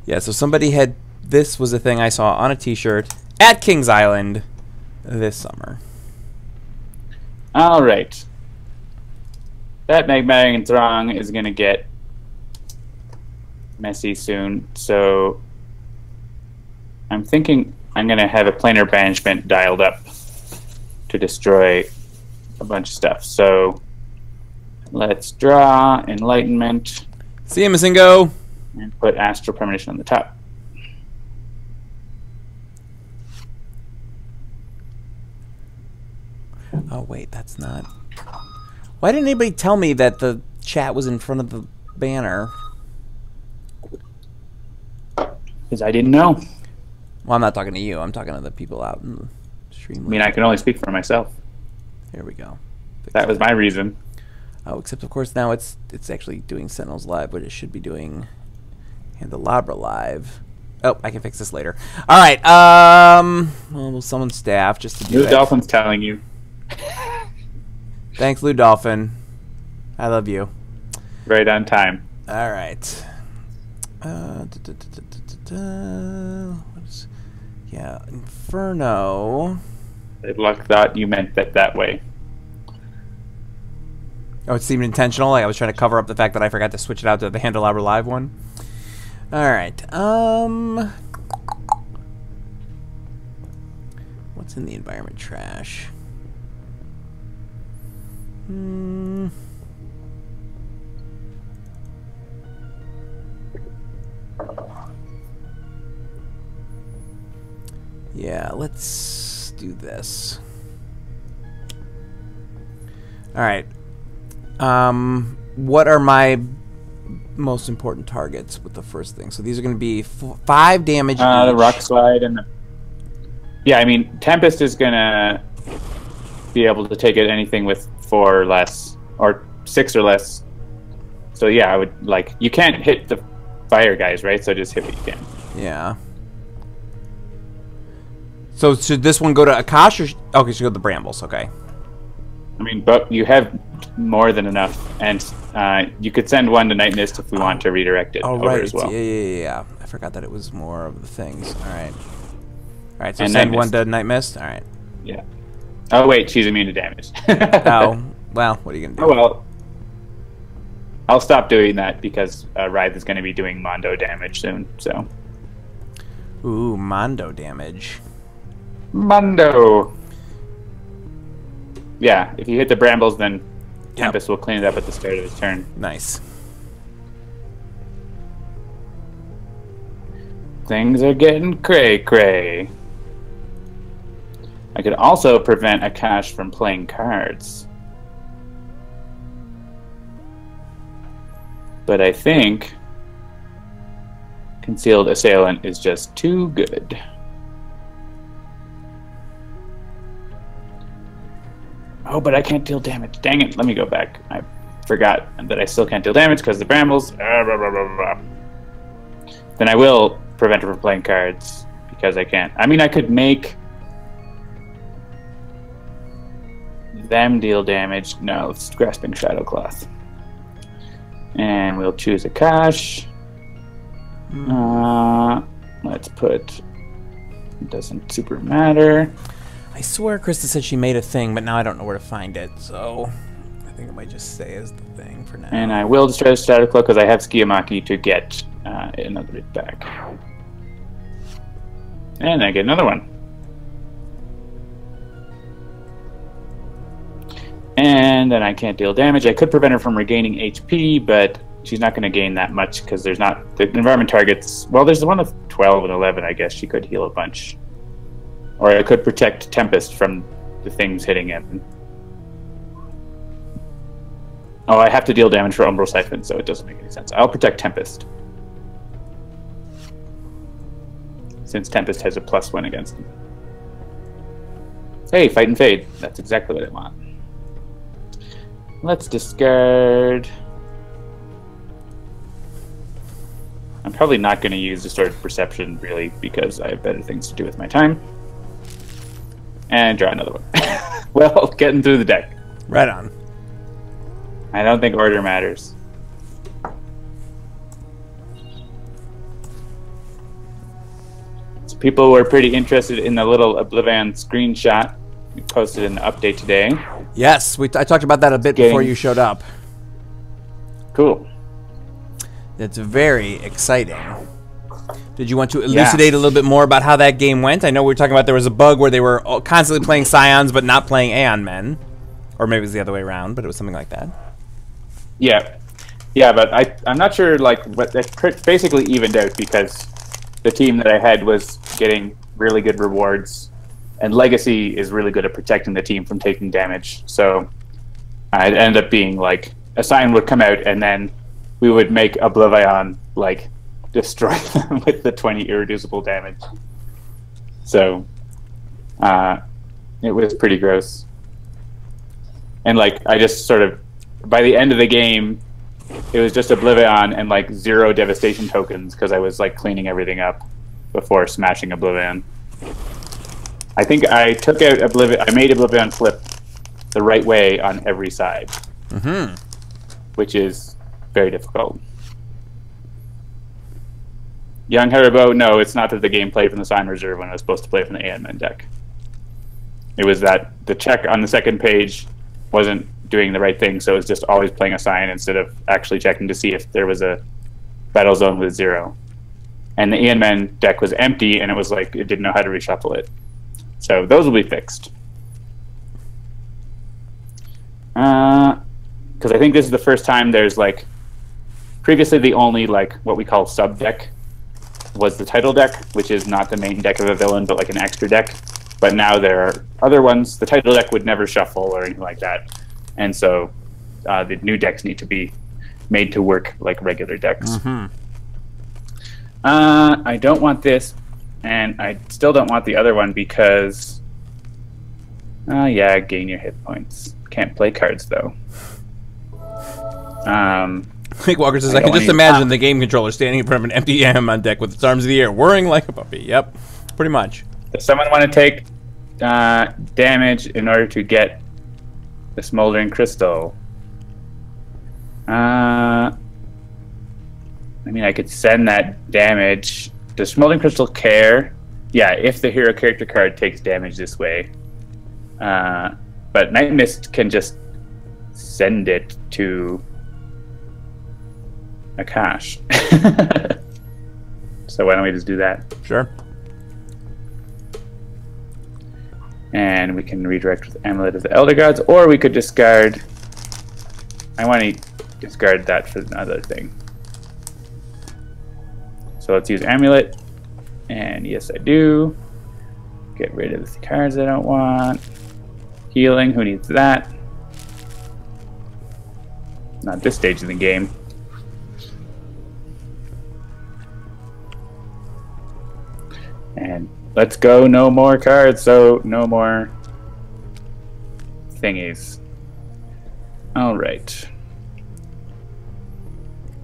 Yeah, so somebody had... This was a thing I saw on a T-shirt at Kings Island this summer. All right. That Magmaria Throng is going to get messy soon, so I'm thinking I'm going to have a planar banishment dialed up to destroy a bunch of stuff. So let's draw Enlightenment. See you, Mazingo. And put Astral Premonition on the top. Oh, wait, that's not... Why didn't anybody tell me that the chat was in front of the banner? Because I didn't know. Well, I'm not talking to you. I'm talking to the people out in the stream. I mean, I can only speak for myself. Here we go. That was my reason. Oh, except of course now it's actually doing Sentinels live, but it should be doing Handelabra live. Oh, I can fix this later. All right. Well, we'll summon staff just to do Blue that. Dolphin's telling you. Thanks, Blue Dolphin. I love you. Right on time. All right. Yeah, Inferno. Luck thought you meant that way. Oh, it seemed intentional. Like I was trying to cover up the fact that I forgot to switch it out to the Handelabra live one. All right. What's in the environment trash? Yeah, let's do this. All right. What are my most important targets with the first thing? So these are going to be 5 damage each. The rock slide and yeah, I mean Tempest is gonna be able to take it anything with 4 or less or 6 or less. So yeah, I would like you can't hit the fire guys, right? So just hit what you can. Yeah. So should this one go to Akash or okay? Should go to the Brambles. Okay. I mean, but you have more than enough, and you could send one to Nightmist if we want to redirect it over as well. Yeah. I forgot that it was more of the things. All right. All right. So and send Nightmist. one to Nightmist. All right. Yeah. Oh wait, she's immune to damage. Oh well, what are you gonna do? Oh well. I'll stop doing that because Writhe is going to be doing Mondo damage soon. So. Ooh, Mondo damage. Mondo. Yeah, if you hit the brambles, then Tempest will clean it up at the start of his turn. Nice. Things are getting cray-cray. I could also prevent Akash from playing cards. But I think Concealed Assailant is just too good. Oh, but I can't deal damage. Dang it. Let me go back. I forgot that I still can't deal damage because the brambles. Blah, blah, blah, blah. Then I will prevent her from playing cards because I can't. I mean, I could make them deal damage. No, it's Grasping Shadowcloth. And we'll choose Akash. Let's put... It doesn't super matter. I swear Crista said she made a thing, but now I don't know where to find it, so I think it might just stay as the thing for now. And I will destroy the Shadowcloth because I have Skiyamaki to get another bit back. And I get another one. And then I can't deal damage. I could prevent her from regaining HP, but she's not going to gain that much because there's not... The environment targets... Well, there's the one with 12 and 11, I guess. She could heal a bunch. Or I could protect Tempest from the things hitting him. Oh, I have to deal damage for Umbral Siphon, so it doesn't make any sense. I'll protect Tempest. Since Tempest has a +1 against him. Hey, Fight and Fade. That's exactly what I want. Let's discard... I'm probably not going to use Distorted Perception, really, because I have better things to do with my time. And draw another one. Well, getting through the deck. Right on. I don't think order matters. So people were pretty interested in the little Oblivion screenshot we posted in the update today. Yes, I talked about that a bit before you showed up. Cool. That's very exciting. Did you want to elucidate a little bit more about how that game went? I know we were talking about there was a bug where they were constantly playing Scions but not playing Aeon Men. Or maybe it was the other way around, but it was something like that. Yeah. Yeah, but I'm not sure, like, but it basically evened out because the team that I had was getting really good rewards, and Legacy is really good at protecting the team from taking damage. So I'd end up being, like, a Scion would come out, and then we would make Oblivion, like, destroy them with the 20 irreducible damage. So it was pretty gross. And like I just sort of by the end of the game, it was just Oblivion and like 0 devastation tokens because I was like cleaning everything up before smashing Oblivion. I think I took out Oblivion. I made Oblivion flip the right way on every side, which is very difficult. Young Haribo, no, it's not that the game played from the Sign Reserve when I was supposed to play from the Aeon deck. It was that the check on the second page wasn't doing the right thing, so it was just always playing a sign instead of actually checking to see if there was a battle zone with 0. And the Aeon Man deck was empty, and it was like it didn't know how to reshuffle it. So those will be fixed. Because I think this is the first time there's like... Previously, the only like what we call sub-deck was the title deck, which is not the main deck of a villain, but like an extra deck. But now there are other ones. The title deck would never shuffle or anything like that. And so the new decks need to be made to work like regular decks. I don't want this, and I still don't want the other one because... yeah, gain your hit points. Can't play cards, though. Takewalker says, I can just imagine the game controller standing in front of an empty AM on deck with its arms in the air, whirring like a puppy. Yep, pretty much. Does someone want to take damage in order to get the Smoldering Crystal? I mean, I could send that damage. Does Smoldering Crystal care? Yeah, if the hero character card takes damage this way. But Nightmist can just send it to Akash. So why don't we just do that? Sure. And we can redirect with Amulet of the Elder Gods, or we could discard... I want to discard that for another thing. So let's use Amulet, and yes I do. Get rid of the cards I don't want. Healing, who needs that? Not this stage of the game. And let's go, no more cards, so no more thingies. Alright.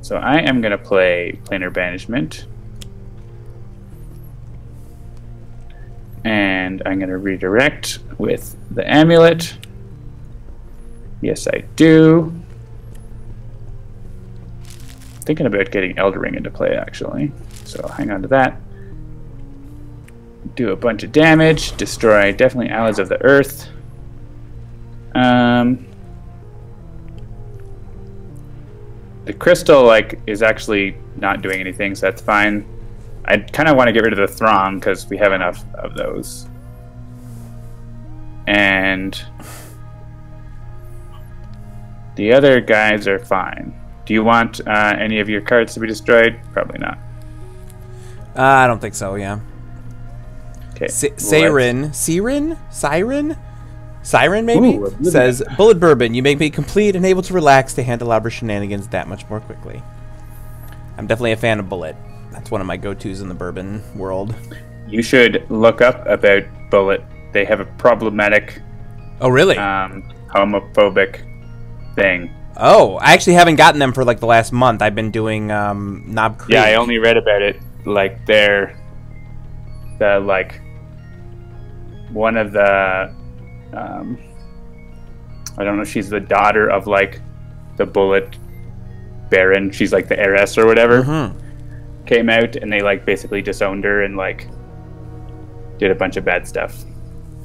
So I am going to play Planar Banishment. And I'm going to redirect with the Amulet. Yes, I do. Thinking about getting Elder Ring into play, actually. So I'll hang on to that. Do a bunch of damage. Destroy definitely Allies of the Earth. The crystal like is actually not doing anything, so that's fine. I kind of want to get rid of the Thrawn because we have enough of those. And the other guys are fine. Do you want any of your cards to be destroyed? Probably not. I don't think so, yeah. Okay. Siren, maybe? Ooh, says, Bullet Bourbon, you make me complete and able to relax to Handelabra shenanigans that much more quickly. I'm definitely a fan of Bullet. That's one of my go-tos in the bourbon world. You should look up about Bullet. They have a problematic... Oh, really? Homophobic thing. Oh, I actually haven't gotten them for like the last month. I've been doing Knob Creek. Yeah, I only read about it. Like, they're... The, like... One of the... I don't know, she's the daughter of, like, the Bullet Baron. She's, like, the heiress or whatever. Came out, and they, like, basically disowned her and, like, did a bunch of bad stuff.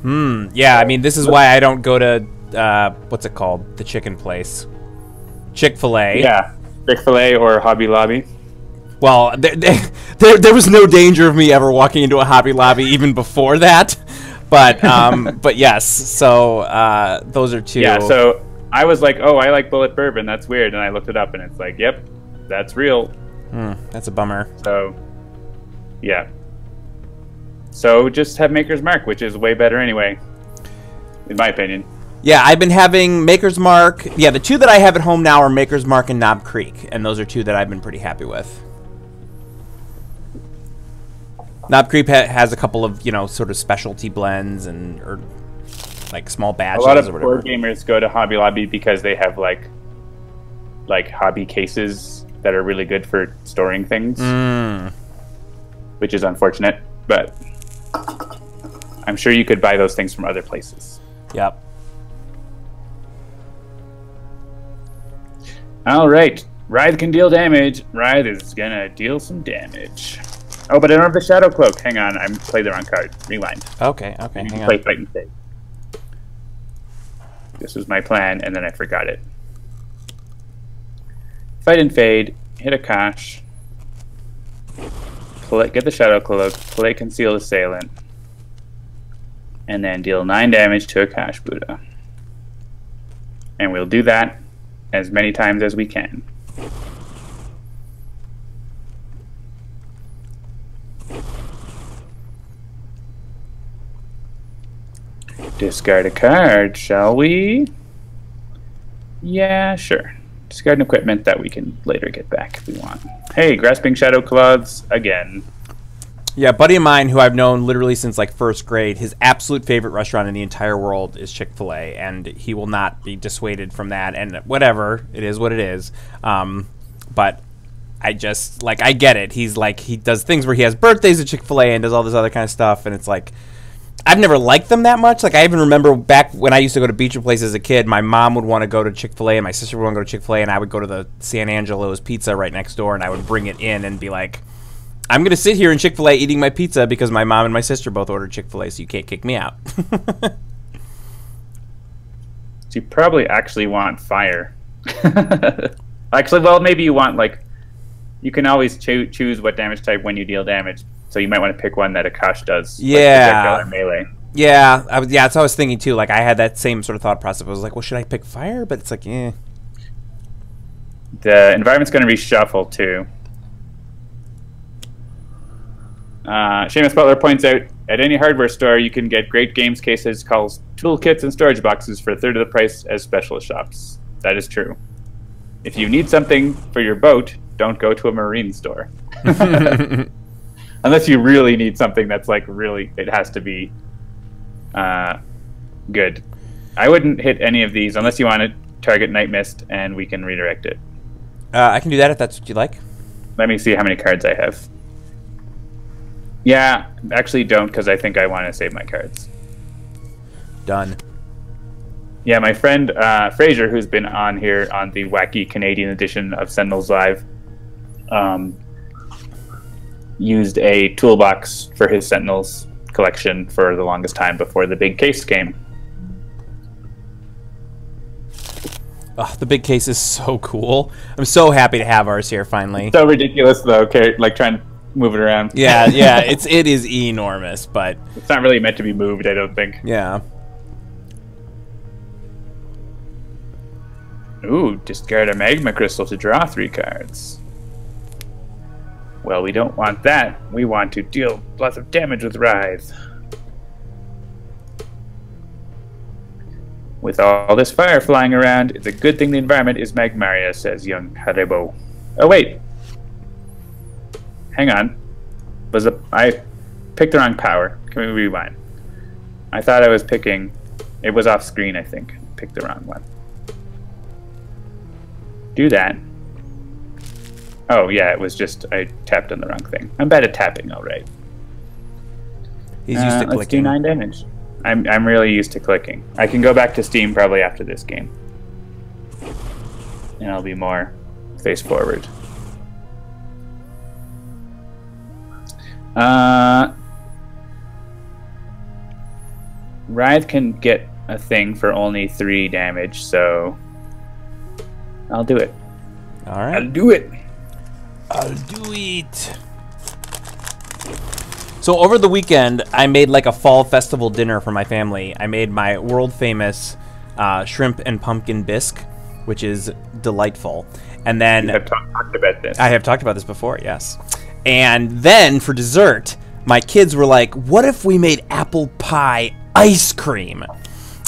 Yeah, I mean, this is why I don't go to, what's it called? The chicken place. Chick-fil-A. Yeah, Chick-fil-A or Hobby Lobby. Well, there was no danger of me ever walking into a Hobby Lobby even before that. But but yes, so those are two. Yeah, so I was like, oh, I like Bullet Bourbon. That's weird. And I looked it up, and it's like, yep, that's real. That's a bummer. So, yeah. So just have Maker's Mark, which is way better anyway, in my opinion. Yeah, I've been having Maker's Mark. Yeah, the two that I have at home now are Maker's Mark and Knob Creek, and those are two that I've been pretty happy with. Knob Creek has a couple of, you know, sort of specialty blends or like small batches or whatever. A lot of or whatever. board gamers go to Hobby Lobby because they have like like hobby cases that are really good for storing things, which is unfortunate, but I'm sure you could buy those things from other places. Yep. All right, Writhe can deal damage. Writhe is gonna deal some damage. Oh, but I don't have the Shadow Cloak. Hang on, I played the wrong card. Rewind. Okay, hang on. Play Fight and Fade. This was my plan, and then I forgot it. Fight and Fade, hit Akash, get the Shadow Cloak, play Concealed Assailant, and then deal 9 damage to Akash'Bhuta. And we'll do that as many times as we can. Discard a card, shall we? Yeah, sure. Discard an equipment that we can later get back if we want. Hey, Grasping Shadow Claws again. Yeah, a buddy of mine who I've known literally since like 1st grade, his absolute favorite restaurant in the entire world is Chick-fil-A, and he will not be dissuaded from that, and whatever, it is what it is. But I just, like, I get it. He's like, he does things where he has birthdays at Chick-fil-A and does all this other kind of stuff, and it's like, I've never liked them that much. Like, I even remember back when I used to go to Beecher Place as a kid, my mom would want to go to Chick-fil-A, and my sister would want to go to Chick-fil-A, and I would go to the San Angelo's Pizza right next door, and I would bring it in and be like, I'm going to sit here in Chick-fil-A eating my pizza because my mom and my sister both ordered Chick-fil-A, so you can't kick me out. So you probably actually want fire. Actually, well, maybe you want, like, you can always choose what damage type when you deal damage. So you might want to pick one that Akash does. Yeah. Like melee. Yeah, that's what I was thinking too. Like, I had that same sort of thought process. I was like, well, should I pick fire? But it's like, eh. The environment's going to reshuffle too. Seamus Butler points out, at any hardware store, you can get great games cases, calls, toolkits, and storage boxes for a third of the price as specialist shops. That is true. If you need something for your boat, don't go to a marine store. Unless you really need something that's like really, it has to be good. I wouldn't hit any of these unless you want to target Nightmist and we can redirect it. I can do that if that's what you like. Let me see how many cards I have. Yeah, actually don't, because I think I want to save my cards. Done. Yeah, my friend Fraser, who's been on here on the wacky Canadian edition of Sentinels Live, used a toolbox for his Sentinels collection for the longest time before the big case came. Oh, the big case is so cool. I'm so happy to have ours here finally. So ridiculous though, like trying to move it around. Yeah, it is enormous, but it's not really meant to be moved, I don't think. Yeah. Ooh, discard a magma crystal to draw 3 cards. Well, we don't want that. We want to deal lots of damage with Writhe. With all this fire flying around, it's a good thing the environment is Magmaria, says young Harebo. Oh, wait. Hang on. I picked the wrong power. Can we rewind? I thought I was picking... It was off screen, I think. Picked the wrong one. Do that. Oh, yeah, it was just... I tapped on the wrong thing. I'm bad at tapping, alright. He's used to clicking. Let's do 9 damage. I'm really used to clicking. I can go back to Steam probably after this game. And I'll be more face forward. Writhe can get a thing for only 3 damage, so I'll do it. Alright. I'll do it. I'll do it. So over the weekend, I made like a fall festival dinner for my family. I made my world famous shrimp and pumpkin bisque, which is delightful. And then you have talked about this. I have talked about this before, yes. And then for dessert, my kids were like, "What if we made apple pie ice cream?"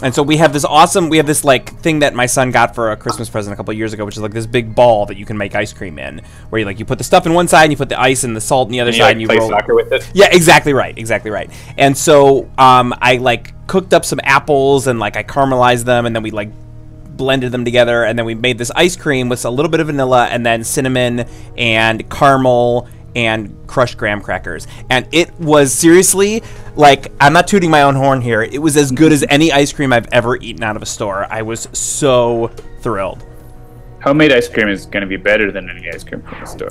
And so we have this like thing that my son got for a Christmas present a couple of years ago, which is like this big ball that you can make ice cream in, where you put the stuff in one side and you put the ice and the salt in the other side, and you play roll soccer with it. Yeah, exactly right. And so I cooked up some apples and I caramelized them, and then we blended them together, and then we made this ice cream with a little bit of vanilla and then cinnamon and caramel and crushed graham crackers. And it was seriously, like, I'm not tooting my own horn here, it was as good as any ice cream I've ever eaten out of a store. I was so thrilled. Homemade ice cream is going to be better than any ice cream from the store.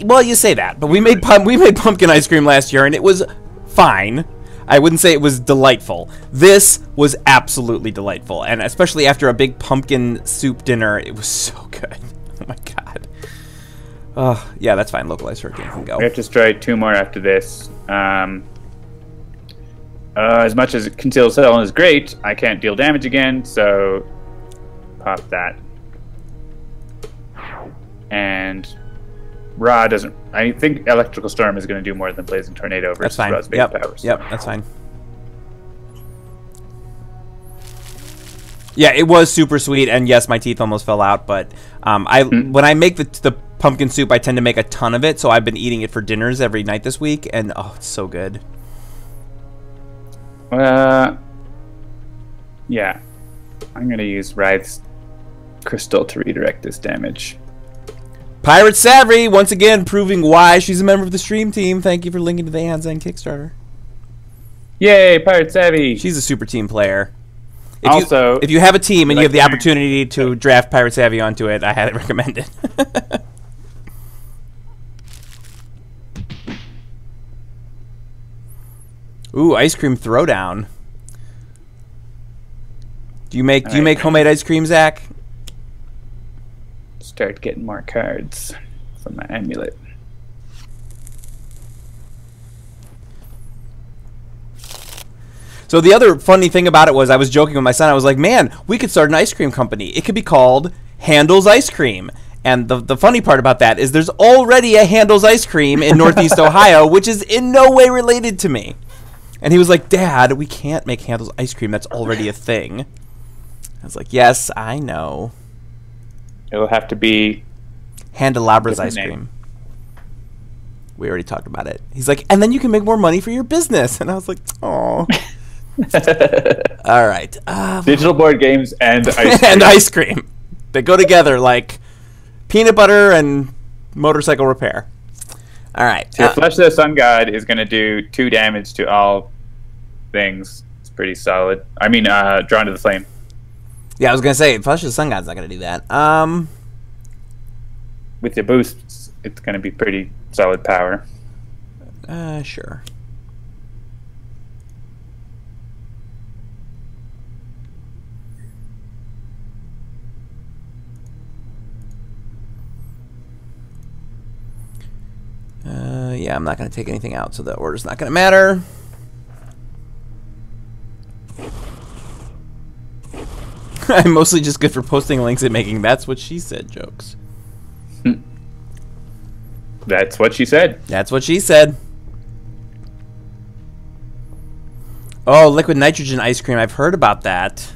Well, you say that, but we made pumpkin ice cream last year, and it was fine. I wouldn't say it was delightful. This was absolutely delightful, and especially after a big pumpkin soup dinner, it was so good. Oh my god. Yeah, that's fine. Localized hurricane can go. We have to try 2 more after this. As much as Concealed Cell is great, I can't deal damage again, so pop that. And Ra doesn't. I think Electrical Storm is going to do more than Blazing Tornado versus Ra's base powers. Yep, that's fine. Yeah, it was super sweet, and yes, my teeth almost fell out. But when I make the pumpkin soup, I tend to make a ton of it, so I've been eating it for dinners every night this week, and oh, it's so good. Yeah, I'm going to use Writhe's Crystal to redirect this damage. Pirate Savvy, once again, proving why she's a member of the stream team. Thank you for linking to the Hands End Kickstarter. Yay, Pirate Savvy! She's a super team player. If you have a team and you have the opportunity to draft Pirate Savvy onto it, I highly recommend it. Ooh, ice cream throwdown. Do you make homemade ice cream, Zach? Start getting more cards from my amulet. So the other funny thing about it was I was joking with my son. I was like, man, we could start an ice cream company. It could be called Handel's Ice Cream. And the funny part about that is there's already a Handel's Ice Cream in Northeast Ohio, which is in no way related to me. And he was like, Dad, we can't make Handel's Ice Cream. That's already a thing. I was like, yes, I know. It'll have to be Handelabra's ice cream. We already talked about it. He's like, and then you can make more money for your business. And I was like, oh. All right. Digital board games and ice cream. And ice cream. They go together like peanut butter and motorcycle repair. All right. So Flesh of the Sun God is going to do 2 damage to all things. It's pretty solid. I mean, Drawn to the Flame. Yeah, I was going to say, Flesh of the Sun God's not going to do that. With the boosts, it's going to be pretty solid power. Sure. Yeah, I'm not going to take anything out, so the order's not going to matter. I'm mostly just good for posting links and making "that's what she said" jokes. That's what she said. That's what she said. Oh, liquid nitrogen ice cream. I've heard about that.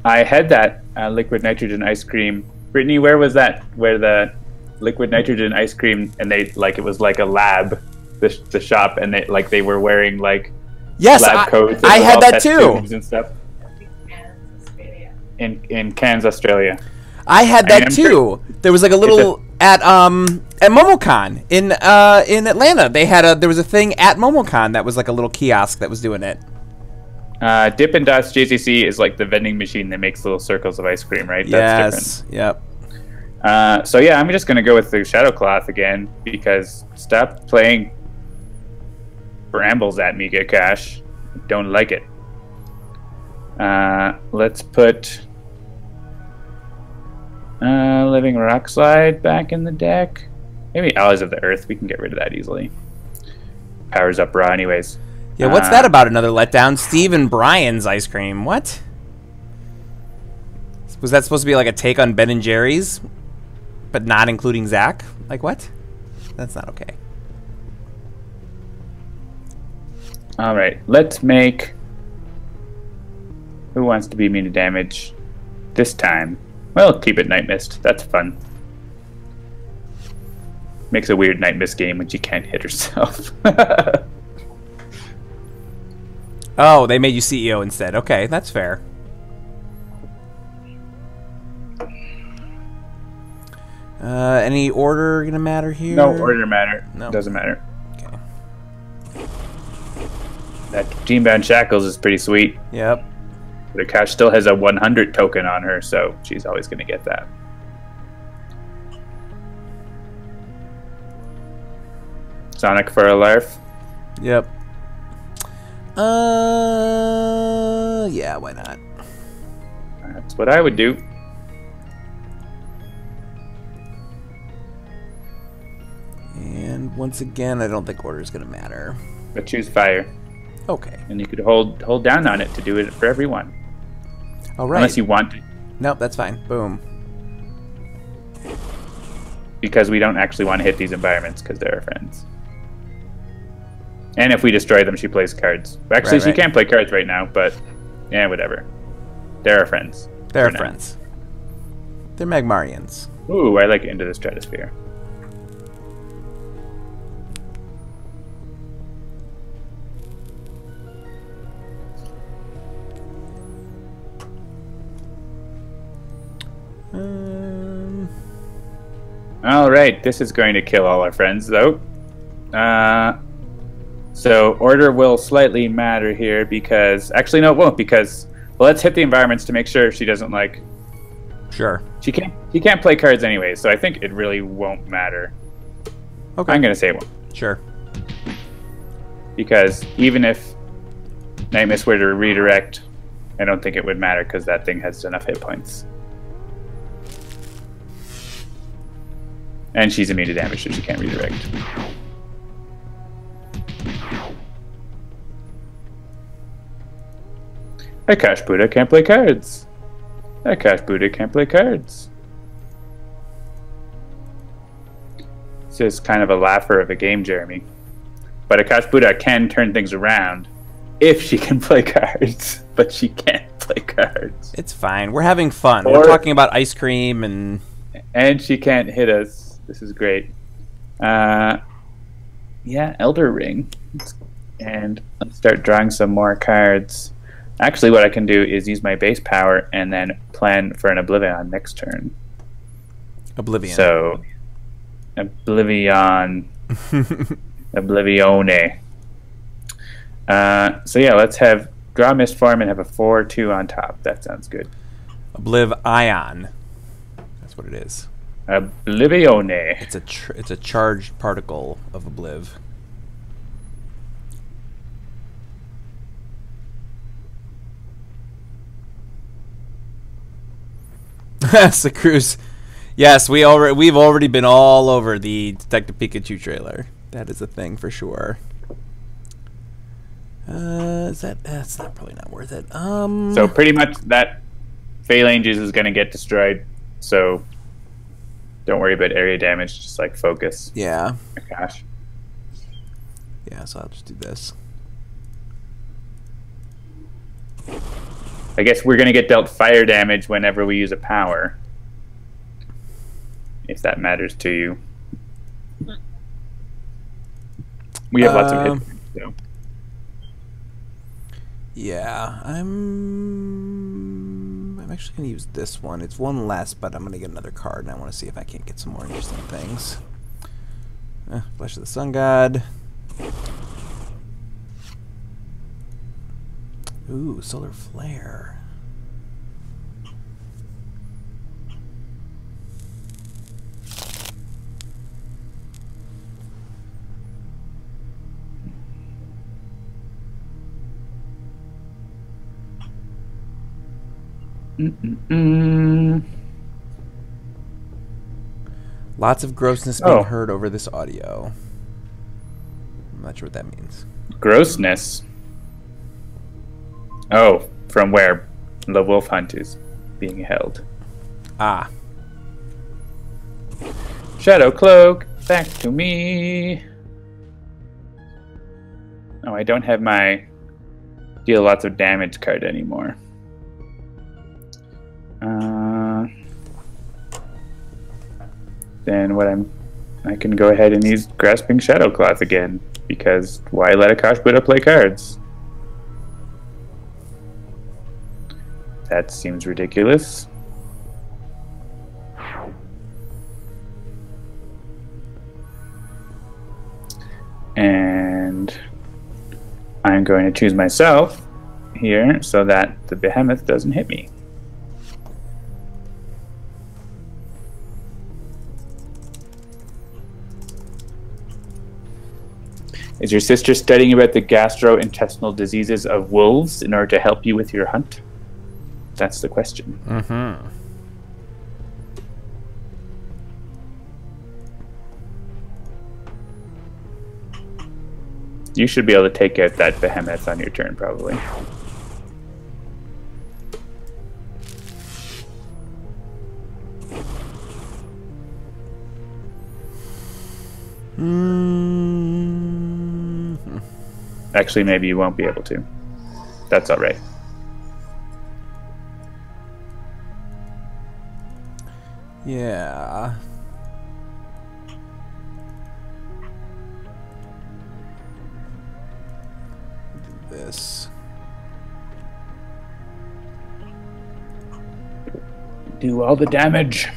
I had that liquid nitrogen ice cream. Brittany, where was that? Where the liquid nitrogen ice cream, and they like it was like a lab, the shop, and they were wearing like lab coats. I had that too. And stuff. In Cairns, Australia. I had that too. Sure there was like a little at MomoCon in Atlanta. There was a thing at MomoCon that was like a little kiosk that was doing it. Dippin' Dots JCC is like the vending machine that makes little circles of ice cream, right? Yes. That's different. Yep. So yeah, I'm just gonna go with the Shadow Cloth again because stop playing brambles at me, get cash. Don't like it. Let's put Living Rockslide back in the deck. Maybe Allies of the Earth. We can get rid of that easily. Powers up Ra anyways. Yeah, what's that about? Another letdown? Steve and Brian's ice cream. What? Was that supposed to be like a take on Ben and Jerry's, but not including Zach? Like what? That's not okay. All right, let's make. Who wants to be immune to damage this time? Well, keep it Nightmist. That's fun. Makes a weird Nightmist game when she can't hit herself. Oh, they made you CEO instead. Okay, that's fair. Any order gonna matter here? No order matter. No. Doesn't matter. Okay. That Teambound Shackles is pretty sweet. Yep. But Akash still has a 100 token on her, so she's always going to get that. Sonic for a larf. Yep. Yeah, why not? That's what I would do. And once again, I don't think order is going to matter. But choose fire. Okay. And you could hold down on it to do it for everyone. All right. Unless you want to. Nope, that's fine. Boom. Because we don't actually want to hit these environments because they're our friends. And if we destroy them, she plays cards. Actually, she can't play cards right now, but yeah, whatever. They're our friends. They're our friends. They're Magmarians. Ooh, I like Into the Stratosphere. All right, this is going to kill all our friends, though. So order will slightly matter here because... Actually, no, it won't because... Well, let's hit the environments to make sure she doesn't, like... Sure. She can't play cards anyway, so I think it really won't matter. Okay. I'm going to say it won't. Sure. Because even if Nightmist were to redirect, I don't think it would matter because that thing has enough hit points. And she's immune to damage, so she can't redirect. Akash'Bhuta can't play cards. Akash'Bhuta can't play cards. It's just kind of a laugher of a game, Jeremy. But Akash'Bhuta can turn things around if she can play cards. But she can't play cards. It's fine. We're having fun. We're talking about ice cream and... And she can't hit us. This is great. Yeah, Elder Ring. And let's start drawing some more cards. Actually, what I can do is use my base power and then plan for an Oblivion next turn. Oblivion. So, Oblivion. Oblivione. So yeah, let's have draw Mist form and have a 4/2 on top. That sounds good. Ion. That's what it is. Oblivione. It's a charged particle of Obliv. Sacruz. Yes, we've already been all over the Detective Pikachu trailer. That is a thing for sure. That's probably not worth it. So pretty much that Phalanges is going to get destroyed. So don't worry about area damage. Just like focus. Yeah. Oh, gosh. Yeah. So I'll just do this. I guess we're going to get dealt fire damage whenever we use a power. If that matters to you. We have lots of hit points, so. Yeah, I'm actually going to use this one. It's one less, but I'm going to get another card, and I want to see if I can't get some more interesting things. Flesh of the Sun God. Ooh, Solar Flare. Lots of grossness being heard over this audio. I'm not sure what that means. Grossness? Oh, from where the wolf hunt is being held. Ah. Shadow Cloak, back to me. Oh, I don't have my deal lots of damage card anymore. Then I can go ahead and use Grasping Shadowcloth again, because why let Akash'Bhuta play cards? That seems ridiculous. And I'm going to choose myself here so that the behemoth doesn't hit me. Is your sister studying about the gastrointestinal diseases of wolves in order to help you with your hunt? That's the question. Mm-hmm. You should be able to take out that behemoth on your turn, probably. Actually, maybe you won't be able to. That's all right. Yeah. Do this. Do all the damage.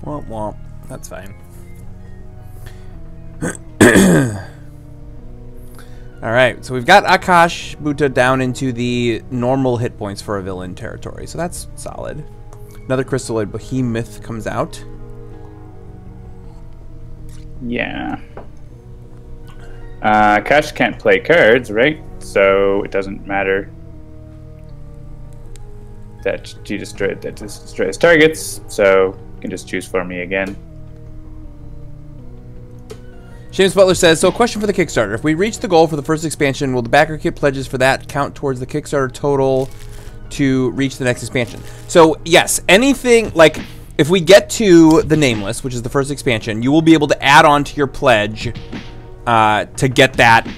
Womp womp. That's fine. Alright, so we've got Akash'Bhuta down into the normal hit points for a villain territory, so that's solid. Another crystalloid behemoth comes out. Yeah. Akash can't play cards, right? So it doesn't matter that she destroys targets, so you can just choose for me again. James Butler says, so a question for the Kickstarter. If we reach the goal for the first expansion, will the backer kit pledges for that count towards the Kickstarter total to reach the next expansion? So, yes, anything, like, if we get to the Nameless, which is the first expansion, you will be able to add on to your pledge to get that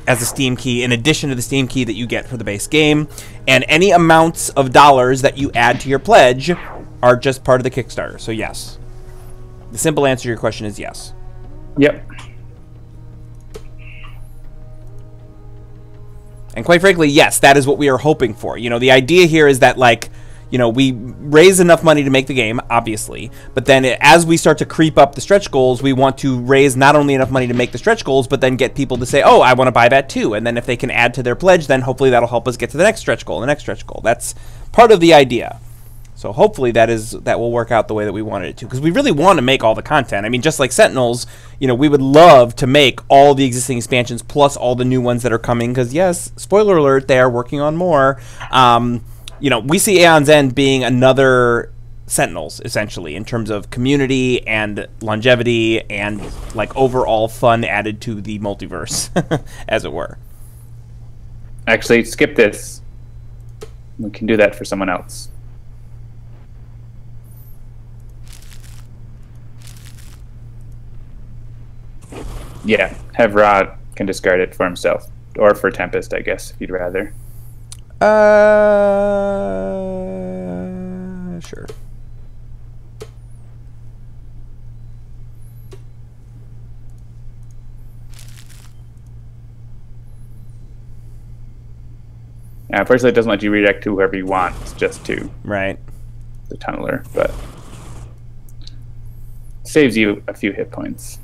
as a Steam key, in addition to the Steam key that you get for the base game. And any amounts of dollars that you add to your pledge are just part of the Kickstarter. So, yes. The simple answer to your question is yes. Yep. And quite frankly, yes, that is what we are hoping for. You know, the idea here is that, like, you know, we raise enough money to make the game, obviously, but then as we start to creep up the stretch goals, we want to raise not only enough money to make the stretch goals, but then get people to say, oh, I want to buy that too. And then if they can add to their pledge, then hopefully that'll help us get to the next stretch goal, the next stretch goal. That's part of the idea. So hopefully that will work out the way that we wanted it to, because we really want to make all the content. I mean, just like Sentinels, you know, we would love to make all the existing expansions plus all the new ones that are coming, because yes, spoiler alert, they are working on more. You know, we see Aeon's End being another Sentinels, essentially, in terms of community and longevity and, like, overall fun added to the multiverse, as it were. Actually, skip this. We can do that for someone else. Yeah, have Rod can discard it for himself. Or for Tempest, I guess, if you'd rather. Sure. Yeah, personally, it doesn't let you redirect to whoever you want. It's just to right the tunneler, but saves you a few hit points.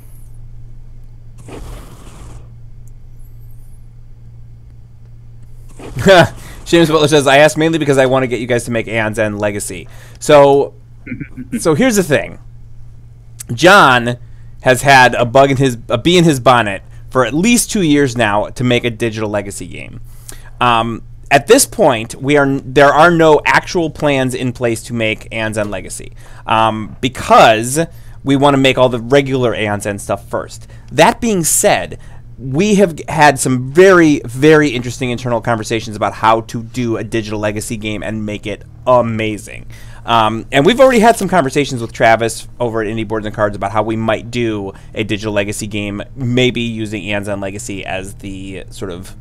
James Butler says, I asked mainly because I want to get you guys to make Aeon's End Legacy. So here's the thing. John has had a bee in his bonnet for at least 2 years now to make a digital legacy game. At this point, there are no actual plans in place to make Aeon's End Legacy, because we want to make all the regular Aeon's End stuff first. That being said, we have had some very, very interesting internal conversations about how to do a digital legacy game and make it amazing. And we've already had some conversations with Travis over at Indie Boards and Cards about how we might do a digital legacy game, maybe using Aeon's End Legacy as the sort of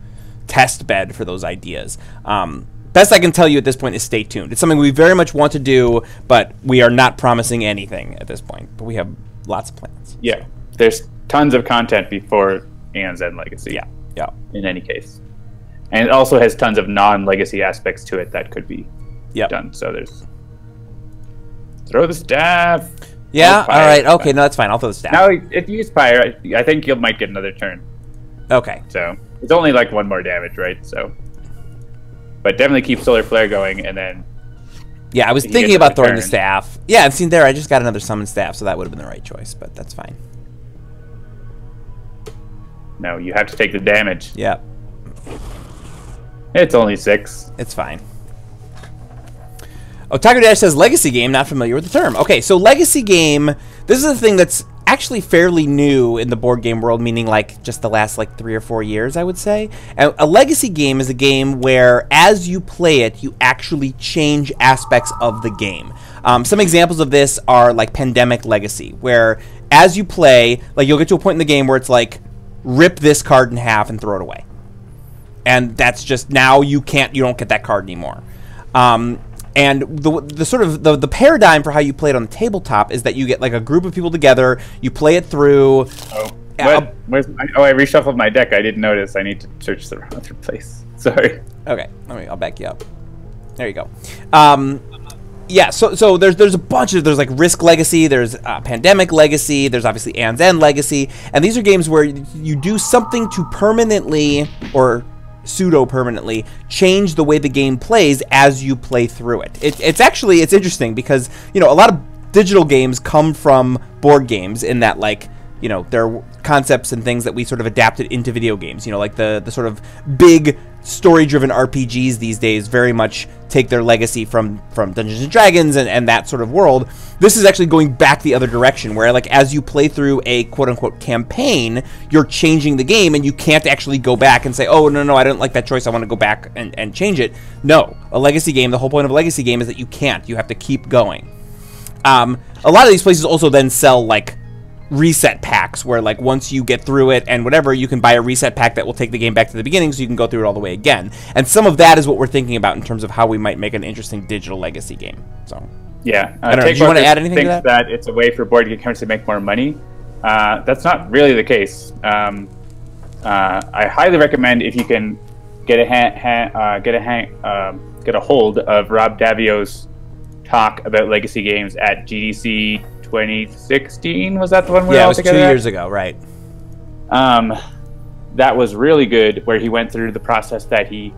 test bed for those ideas. Best I can tell you at this point is stay tuned. It's something we very much want to do, but we are not promising anything at this point. But we have lots of plans. Yeah, so. There's tons of content before Aeon's End Legacy. Yeah. In any case, and it also has tons of non-legacy aspects to it that could be done. So there's throw the staff. Yeah. All right. Okay. No, that's fine. I'll throw the staff. Now, if you use Pyre, I think you might get another turn. Okay. So it's only like 1 more damage, right? So, but definitely keep Solar Flare going, and then. Yeah, I was thinking about throwing the staff. Yeah, I've seen there. I just got another summon staff, so that would have been the right choice, but that's fine. No, you have to take the damage. Yeah. It's only 6. It's fine. Oh, Tiger Dash says Legacy game, not familiar with the term. Okay, so Legacy game, this is a thing that's actually fairly new in the board game world, meaning like just the last like 3 or 4 years, I would say. And a Legacy game is a game where as you play it, you actually change aspects of the game. Some examples of this are like Pandemic Legacy, where as you play, like you'll get to a point in the game where it's like, rip this card in half and throw it away. And that's just, now you don't get that card anymore. And the sort of the paradigm for how you play it on the tabletop is that you get like a group of people together, you play it through. Oh, I reshuffled my deck. I didn't notice. I need to search the other place. Sorry. Okay, I'll back you up. There you go. Yeah, so there's a bunch of, there's like Risk Legacy, there's Pandemic Legacy, there's obviously Aeon's End Legacy, and these are games where you do something to permanently or pseudo-permanently change the way the game plays as you play through it. It's actually, it's interesting because, you know, a lot of digital games come from board games in that, like, you know, there are concepts and things that we sort of adapted into video games. You know, like the sort of big story-driven RPGs these days very much take their legacy from Dungeons and Dragons and that sort of world. This is actually going back the other direction, where like as you play through a quote-unquote campaign, you're changing the game, and you can't actually go back and say, oh, no, I didn't like that choice, I want to go back and change it. No, a legacy game, the whole point of a legacy game is that you can't. You have to keep going. A lot of these places also then sell like reset packs, where like once you get through it and whatever, you can buy a reset pack that will take the game back to the beginning so you can go through it all the way again. And some of that is what we're thinking about in terms of how we might make an interesting digital legacy game. So yeah, I don't know. Do you want to add anything to that it's a way for board game companies to make more money. That's not really the case. I highly recommend, if you can get a hold of Rob Davio's talk about legacy games at GDC 2016, was that the one we were all together? Yeah, it was 2 years ago, right? That was really good, where he went through the process that he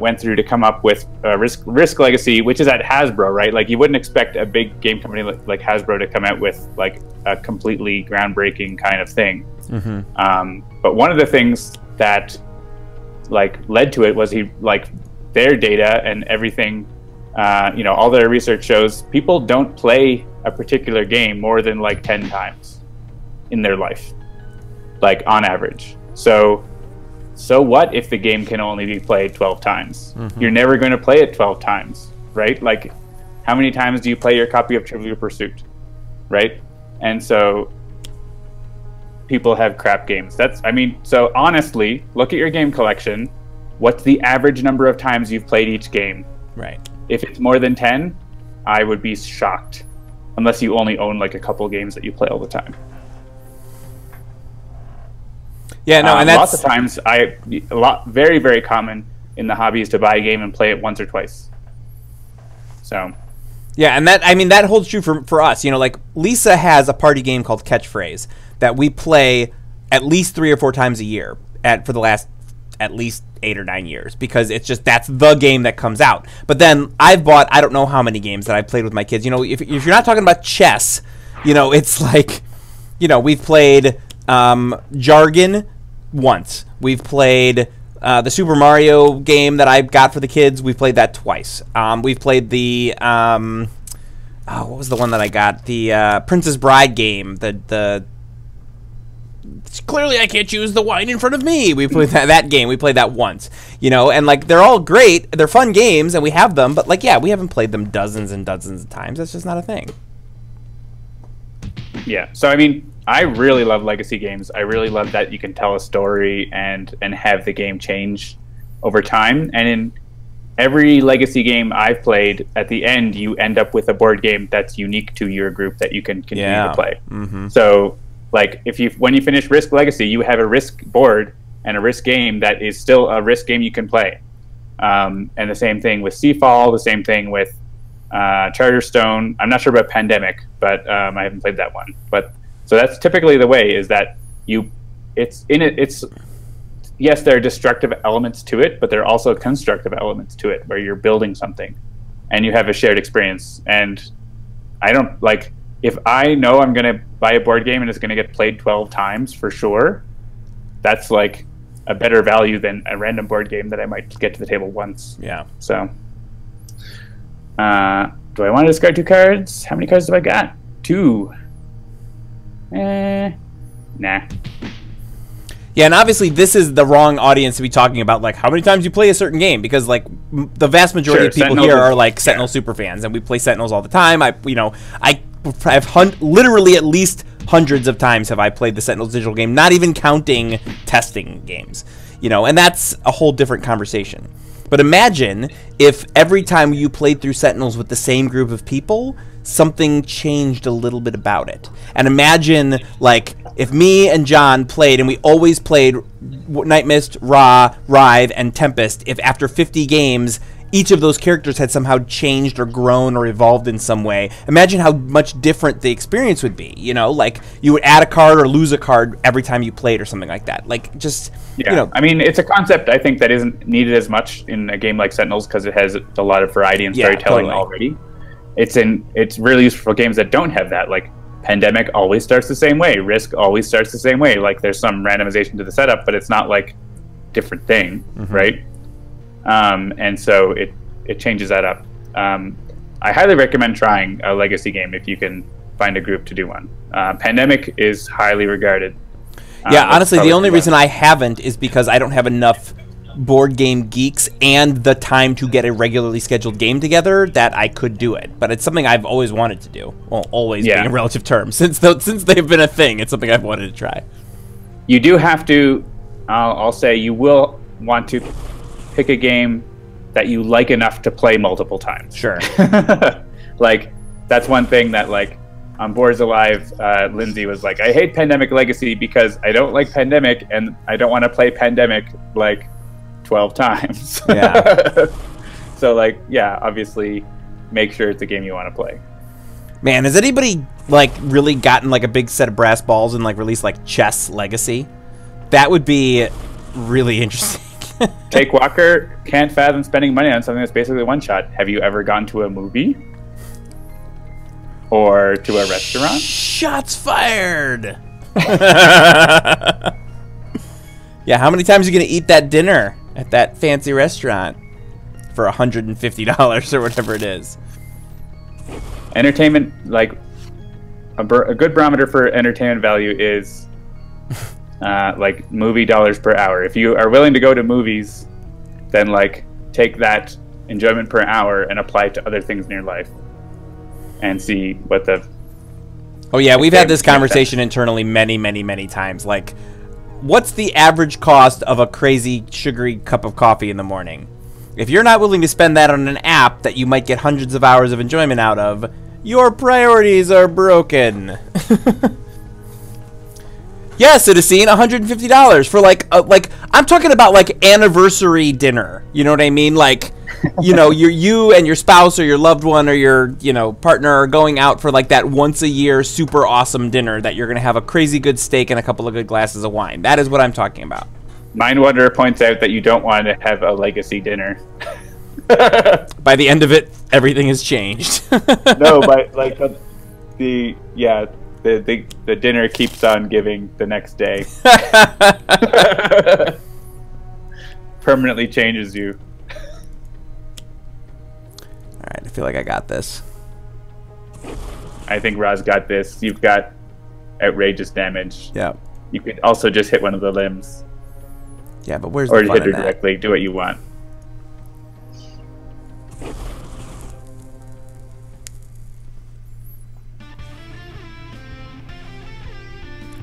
went through to come up with Risk Legacy, which is at Hasbro, right? Like, you wouldn't expect a big game company like Hasbro to come out with like a completely groundbreaking kind of thing. Mm-hmm. But one of the things that like led to it was their data and everything. You know, all their research shows people don't play a particular game more than like 10 times in their life, like on average. So what if the game can only be played 12 times? Mm-hmm. You're never going to play it 12 times, right? Like, how many times do you play your copy of Trivial Pursuit, right? And so people have crap games. So honestly, look at your game collection. What's the average number of times you've played each game? Right. If it's more than 10, I would be shocked, unless you only own like a couple games that you play all the time. Yeah, no, and that's lots of times very, very common in the hobby is to buy a game and play it once or twice. So yeah, and that holds true for us. You know, like Lisa has a party game called Catchphrase that we play at least 3 or 4 times a year for the last at least 8 or 9 years, because it's just, that's the game that comes out. But then I've bought, I don't know how many games that I've played with my kids. You know, if you're not talking about chess, you know, it's like, you know, we've played Jargon once. We've played the Super Mario game that I got for the kids. We've played that twice. We've played the what was the one that I got? The Princess Bride game. Clearly I can't choose the wine in front of me. We played that game. We played that once, you know, and like they're all great. They're fun games and we have them, but like, yeah, we haven't played them dozens and dozens of times. That's just not a thing. Yeah. So, I mean, I really love legacy games. I really love that you can tell a story and have the game change over time. And in every Legacy game I've played, at the end you end up with a board game that's unique to your group that you can continue to play. So like when you finish Risk Legacy, you have a Risk board and a Risk game that is still a Risk game you can play. And the same thing with Seafall, the same thing with Charterstone. I'm not sure about Pandemic, but I haven't played that one. But so that's typically the way, is that it's yes, there are destructive elements to it, but there are also constructive elements to it where you're building something and you have a shared experience. And I don't like, if I know I'm going to buy a board game and it's going to get played 12 times for sure, that's like a better value than a random board game that I might get to the table once. Yeah. So, do I want to discard 2 cards? How many cards do I got? 2. Nah. Yeah, and obviously this is the wrong audience to be talking about, like, how many times you play a certain game, because, like, the vast majority of people Sentinels here are, like, Sentinel super fans, and we play Sentinels all the time. I've literally at least hundreds of times have I played the Sentinels digital game, not even counting testing games, and that's a whole different conversation. But imagine if every time you played through Sentinels with the same group of people, something changed a little bit about it. And imagine, like, if me and John played and we always played Nightmist, Writhe, and Tempest, if after 50 games each of those characters had somehow changed or grown or evolved in some way, imagine how much different the experience would be. Like, you would add a card or lose a card every time you played or something like that. Like, just, I mean, it's a concept I think that isn't needed as much in a game like Sentinels because it has a lot of variety and storytelling already. It's really useful for games that don't have that. Like, Pandemic always starts the same way. Risk always starts the same way. Like, there's some randomization to the setup, but it's not like different thing, right? And so it changes that up. I highly recommend trying a Legacy game if you can find a group to do one. Pandemic is highly regarded. Yeah, honestly, the only reason I haven't is because I don't have enough board game geeks and the time to get a regularly scheduled game together that I could do it. But it's something I've always wanted to do. Well, always being a relative term. Since they've been a thing, it's something I've wanted to try. You do have to, I'll say, you will want to pick a game that you like enough to play multiple times. Sure. Like, that's one thing that, like, on Boards Alive, Lindsay was like, I hate Pandemic Legacy because I don't like Pandemic and I don't want to play Pandemic, like, 12 times. Yeah. So, like, yeah, obviously make sure it's a game you want to play. Man, has anybody, like, really gotten, like, a big set of brass balls and, like, released, like, Chess Legacy? That would be really interesting. Takewalker can't fathom spending money on something that's basically one shot. Have you ever gone to a movie? Or to a restaurant? Shots fired! Yeah, how many times are you going to eat that dinner at that fancy restaurant for $150 or whatever it is? Entertainment, like, a good barometer for entertainment value is like movie dollars per hour. If you are willing to go to movies, then, like, take that enjoyment per hour and apply it to other things in your life and see what the... Oh yeah, we've had this conversation internally many times. Like, what's the average cost of a crazy sugary cup of coffee in the morning? If you're not willing to spend that on an app that you might get hundreds of hours of enjoyment out of, your priorities are broken. Yeah, Citizen, $150 for, like, I'm talking about, like, anniversary dinner. You know what I mean? Like, you and your spouse or your loved one or your, partner are going out for, like, that once a year super awesome dinner that you're going to have a crazy good steak and a couple of good glasses of wine. That is what I'm talking about. Mindwanderer points out that you don't want to have a Legacy dinner. By the end of it, everything has changed. No, but, like, the dinner keeps on giving the next day. Permanently changes you. Alright, I feel like I got this. I think Roz got this. You've got outrageous damage. Yeah. You could also just hit one of the limbs. Yeah, but where's or the fun hit her in that? directly. Do what you want.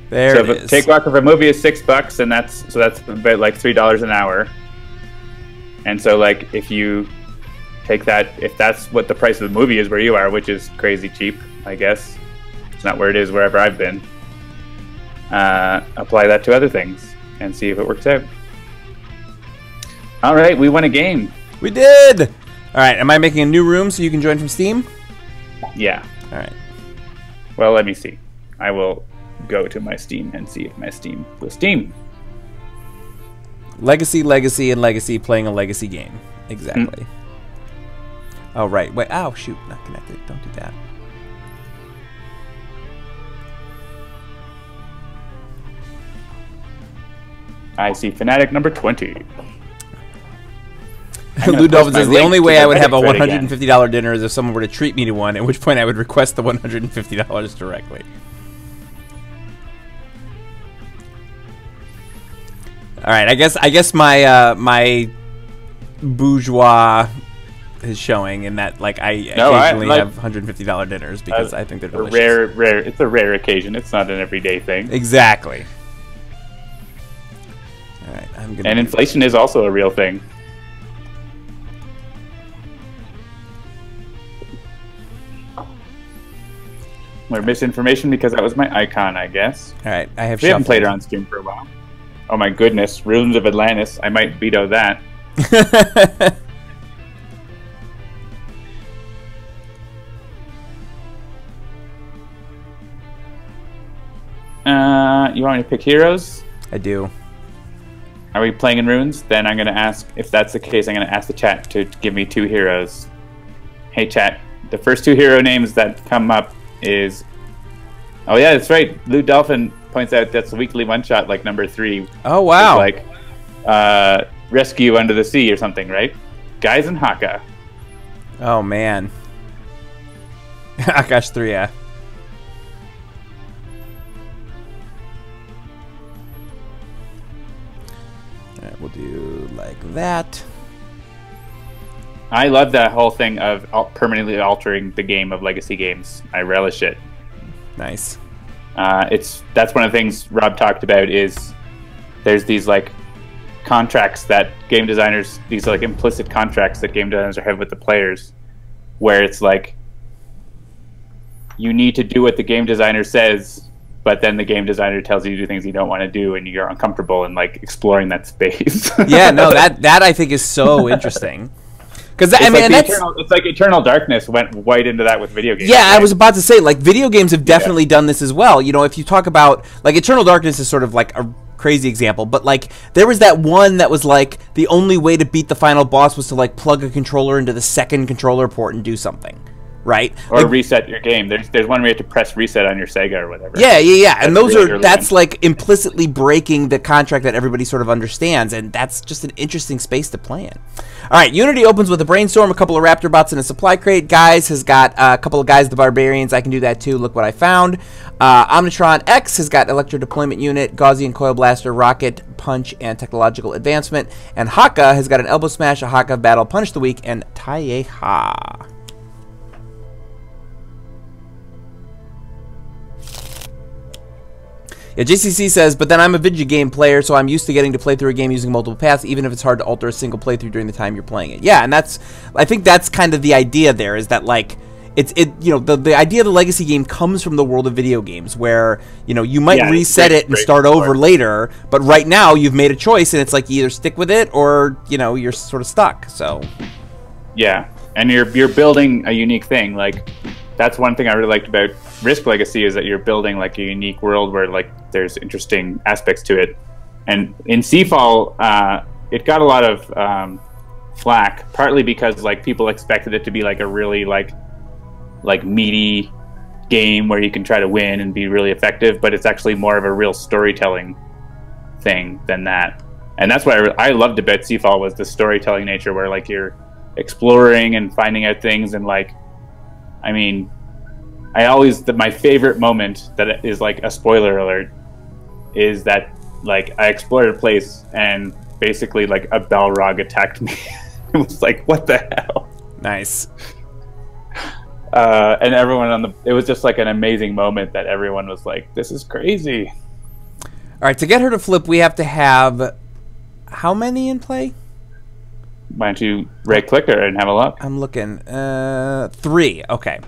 There it is. Takewalker for a movie is $6, and that's about like $3 an hour. And so, like, if you take that, if that's what the price of the movie is where you are, which is crazy cheap, I guess. It's not where it is wherever I've been. Apply that to other things and see if it works out. All right, we won a game. We did! All right, am I making a new room so you can join from Steam? Yeah. All right. Well, let me see. I will go to my Steam and see if my Steam will Steam. Legacy, Legacy, and Legacy playing a Legacy game. Exactly. Oh, right. Wait. Oh, shoot. Not connected. Don't do that. I see Fanatic number 20. Lou Dolphin says, the only way I would have a $150 dinner is if someone were to treat me to one, at which point I would request the $150 directly. All right, I guess my my bourgeois is showing in that, like, I occasionally have $150 dinners because I think they're delicious. It's a rare occasion. It's not an everyday thing. Exactly. All right, I'm gonna. And inflation is also a real thing. We're misinformation because that was my icon, I guess. All right, I have. We haven't played her on stream for a while. Oh my goodness, Ruins of Atlantis. I might veto that. You want me to pick heroes? I do. Are we playing in runes? Then I'm going to ask, if that's the case, I'm going to ask the chat to give me 2 heroes. Hey chat, the first 2 hero names that come up is... Oh yeah, that's right. Lou Dolphin points out that's a weekly one-shot, like number 3. Oh wow. It's like Rescue Under the Sea or something, right? Guise and Haka. Oh man. Akash', yeah. Alright, we'll do like that. I love that whole thing of permanently altering the game of legacy games. I relish it. Nice. That's one of the things Rob talked about is there's these like contracts that game designers, these like implicit contracts that game designers have with the players, where it's like you need to do what the game designer says, but then the game designer tells you to do things you don't want to do, and you're uncomfortable in like exploring that space. Yeah, no, that I think is so interesting. Because I mean, it's like Eternal Darkness went right into that with video games. Yeah, right? I was about to say, like, video games have definitely done this as well. You know, if you talk about, like, Eternal Darkness is sort of like a crazy example, but like there was that one that was like the only way to beat the final boss was to like plug a controller into the second controller port and do something. Right, or like, reset your game. There's one where you have to press reset on your Sega or whatever. Yeah, and those really that's like implicitly breaking the contract that everybody sort of understands, and that's just an interesting space to play in. All right, Unity opens with a brainstorm, a couple of Raptor bots, and a supply crate. Guise has got a couple of Guise the Barbarians. I can do that too. Look what I found. Omnitron-X has got Electro Deployment Unit, Gaussian Coil Blaster, Rocket Punch, and Technological Advancement. And Haka has got an Elbow Smash, a Haka Battle, Punch the Weak, and Taieha. Yeah, JCC says, but then I'm a video game player, so I'm used to getting to play through a game using multiple paths, even if it's hard to alter a single playthrough during the time you're playing it. Yeah, and I think that's kind of the idea there, is that like, you know, the idea of the legacy game comes from the world of video games, where, you know, you might reset it and start over later, but right now you've made a choice, and it's like you either stick with it or, you know, you're sort of stuck. So yeah, and you're building a unique thing. Like, that's one thing I really liked about Risk Legacy, is that you're building like a unique world where like there's interesting aspects to it. And in Seafall, it got a lot of flack, partly because like people expected it to be like a really like meaty game where you can try to win and be really effective, but it's actually more of a real storytelling thing than that. And that's what I loved about Seafall, was the storytelling nature, where like you're exploring and finding out things. And like, I mean, my favorite moment that is like a spoiler alert is that like I explored a place and basically like a Balrog attacked me. It was like, what the hell? Nice. And everyone it was just like an amazing moment that everyone was like, this is crazy. All right, to get her to flip, we have to have how many in play? Why don't you right-click her and have a look? I'm looking. 3. Okay.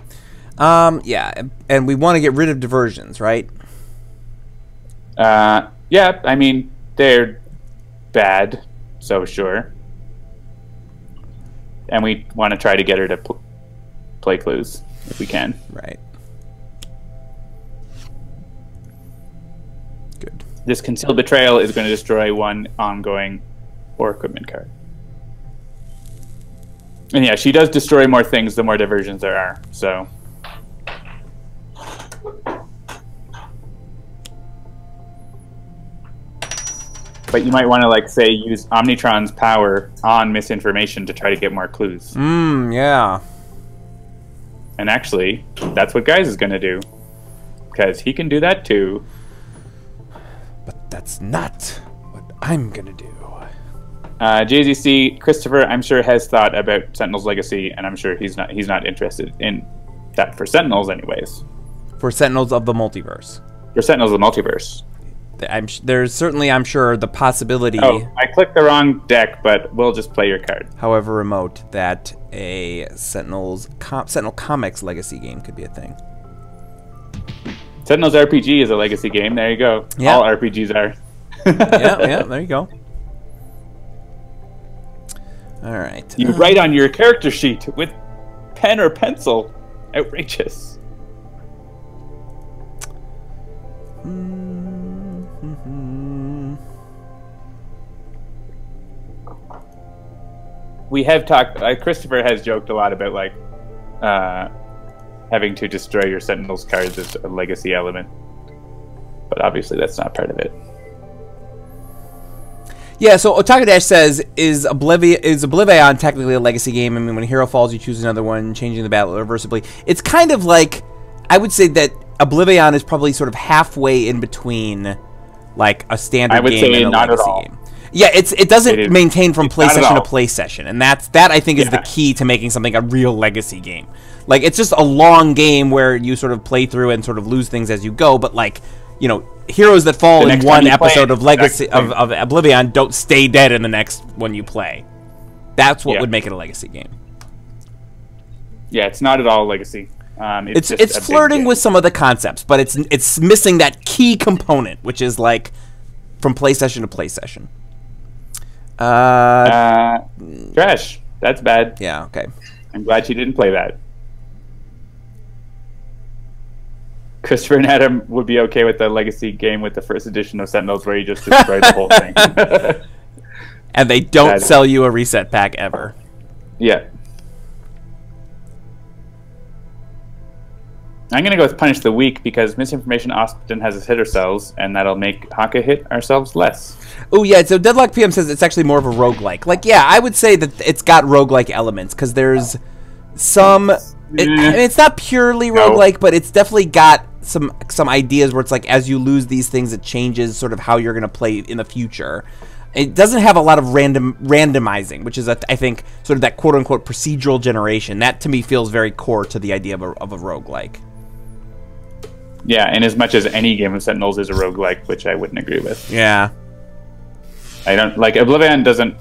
Yeah, and we want to get rid of diversions, right? Yeah, I mean, they're bad, so sure. And we want to try to get her to play clues, if we can. Right. Good. This Concealed Betrayal is going to destroy 1 ongoing or equipment card. And yeah, she does destroy more things the more diversions there are, so... But you might want to, like, say, use Omnitron's power on misinformation to try to get more clues. Yeah. And actually, that's what Guise is going to do. Because he can do that too. But that's not what I'm going to do. JZC, Christopher, I'm sure, has thought about Sentinels Legacy, and I'm sure he's not interested in that for Sentinels anyways. For Sentinels of the Multiverse. For Sentinels of the Multiverse. There's certainly, I'm sure, the possibility... Oh, I clicked the wrong deck, but we'll just play your card. However remote, that a Sentinel Comics Legacy game could be a thing. Sentinels RPG is a Legacy game. There you go. Yeah. All RPGs are. yeah, there you go. All right. You write on your character sheet with pen or pencil. Outrageous. We have talked. Christopher has joked a lot about like having to destroy your Sentinels cards as a legacy element, but obviously that's not part of it. Yeah, so Otaka Dash says, is Oblivion technically a legacy game? I mean, when a hero falls, you choose another one, changing the battle irreversibly. It's kind of like, I would say that Oblivion is probably sort of halfway in between, like, a standard game and a legacy game. Yeah, it doesn't maintain from play session to play session, and that I think is the key to making something a real legacy game. Like, it's just a long game where you sort of play through and sort of lose things as you go, but like, you know, heroes that fall in one episode of Legacy of Oblivion don't stay dead in the next one you play. That's what would make it a legacy game. Yeah, it's not at all legacy. It's flirting with some of the concepts, but it's missing that key component, which is like from play session to play session. Trash. That's bad. Yeah. Okay. I'm glad she didn't play that. Christopher and Adam would be okay with the legacy game with the first edition of Sentinels where you just destroyed the whole thing. And they don't sell you a reset pack ever. Yeah. I'm going to go with Punish the Weak because misinformation often has us hit ourselves, and that'll make Haka hit ourselves less. Oh, yeah, so Deadlock PM says it's actually more of a roguelike. Like, yeah, I would say that it's got roguelike elements because there's some... it's not purely roguelike, but it's definitely got some ideas where it's like as you lose these things, it changes sort of how you're going to play in the future. It doesn't have a lot of randomizing, which is, I think, sort of that quote-unquote procedural generation. That, to me, feels very core to the idea of a roguelike. Yeah, and as much as any game of Sentinels is a roguelike, which I wouldn't agree with. Yeah. I don't... Like, Oblivion doesn't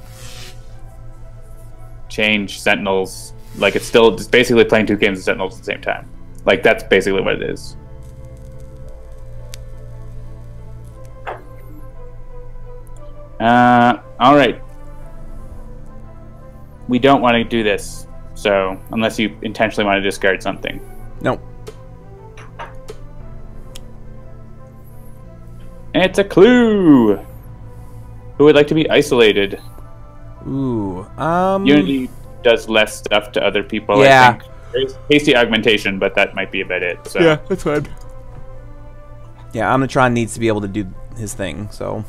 change Sentinels. Like, it's still just basically playing 2 games of Sentinels at the same time. Like, that's basically what it is. Alright. We don't want to do this. So, unless you intentionally want to discard something. No. It's a clue! Who would like to be isolated? Ooh, Unity does less stuff to other people, I think. There's hasty augmentation, but that might be about it. So. Yeah, that's fine. Yeah, Omnitron needs to be able to do his thing, so...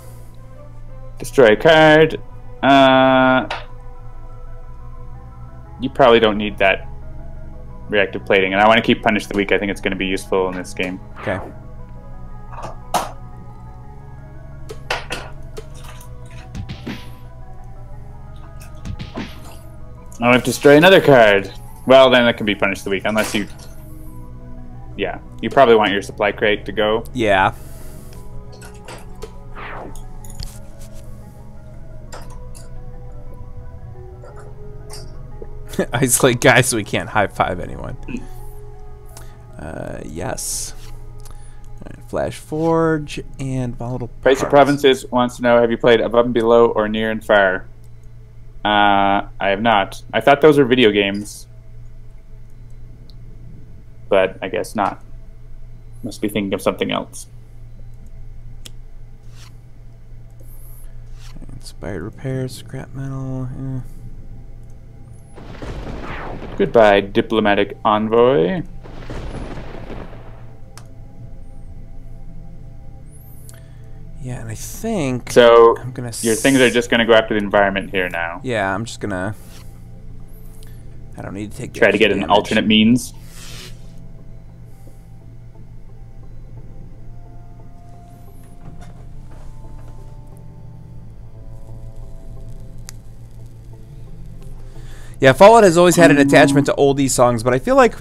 Destroy a card. You probably don't need that reactive plating, and I want to keep Punish the Weak. I think it's going to be useful in this game. Okay. I want to destroy another card. Well, then that can be Punish the Weak, unless you... Yeah, you probably want your supply crate to go. Yeah. Isolate guys so we can't high-five anyone. Yes. Right, Flash Forge and Volatile Price of Provinces wants to know, have you played Above and Below or Near and Far? I have not. I thought those were video games. But I guess not. Must be thinking of something else. Inspired Repair, Scrap Metal. Goodbye, Diplomatic Envoy. Yeah, and I think... So, I'm gonna your things are just going to go after the environment here now. Yeah, I'm just going to... I don't need to take... Try to get an alternate means. Yeah, Fallout has always had an attachment to oldie songs, but I feel like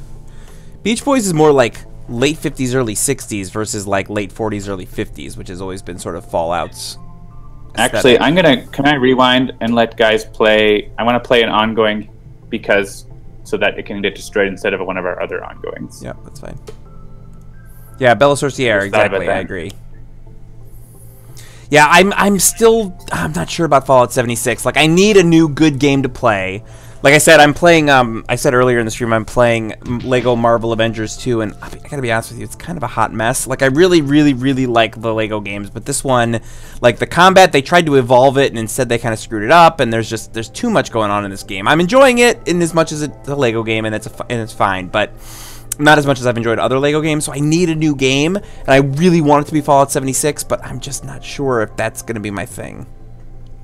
Beach Boys is more like late 50s, early 60s versus like late 40s, early 50s, which has always been sort of Fallout's aesthetic. Actually, can I rewind and let guys play? I want to play an ongoing so that it can get destroyed instead of one of our other ongoings. Yeah, that's fine. Yeah, Bella Sorciere, exactly, I agree. Yeah, I'm not sure about Fallout 76. Like, I need a new good game to play. Like I said, I'm playing, I said earlier in the stream, I'm playing Lego Marvel Avengers 2, and I gotta be honest with you, it's kind of a hot mess. Like, I really, really, really like the Lego games, but this one, like, the combat, they tried to evolve it, and instead they kind of screwed it up, and there's too much going on in this game. I'm enjoying it in as much as it's a Lego game, and it's fine, but not as much as I've enjoyed other Lego games, so I need a new game, and I really want it to be Fallout 76, but I'm just not sure if that's gonna be my thing.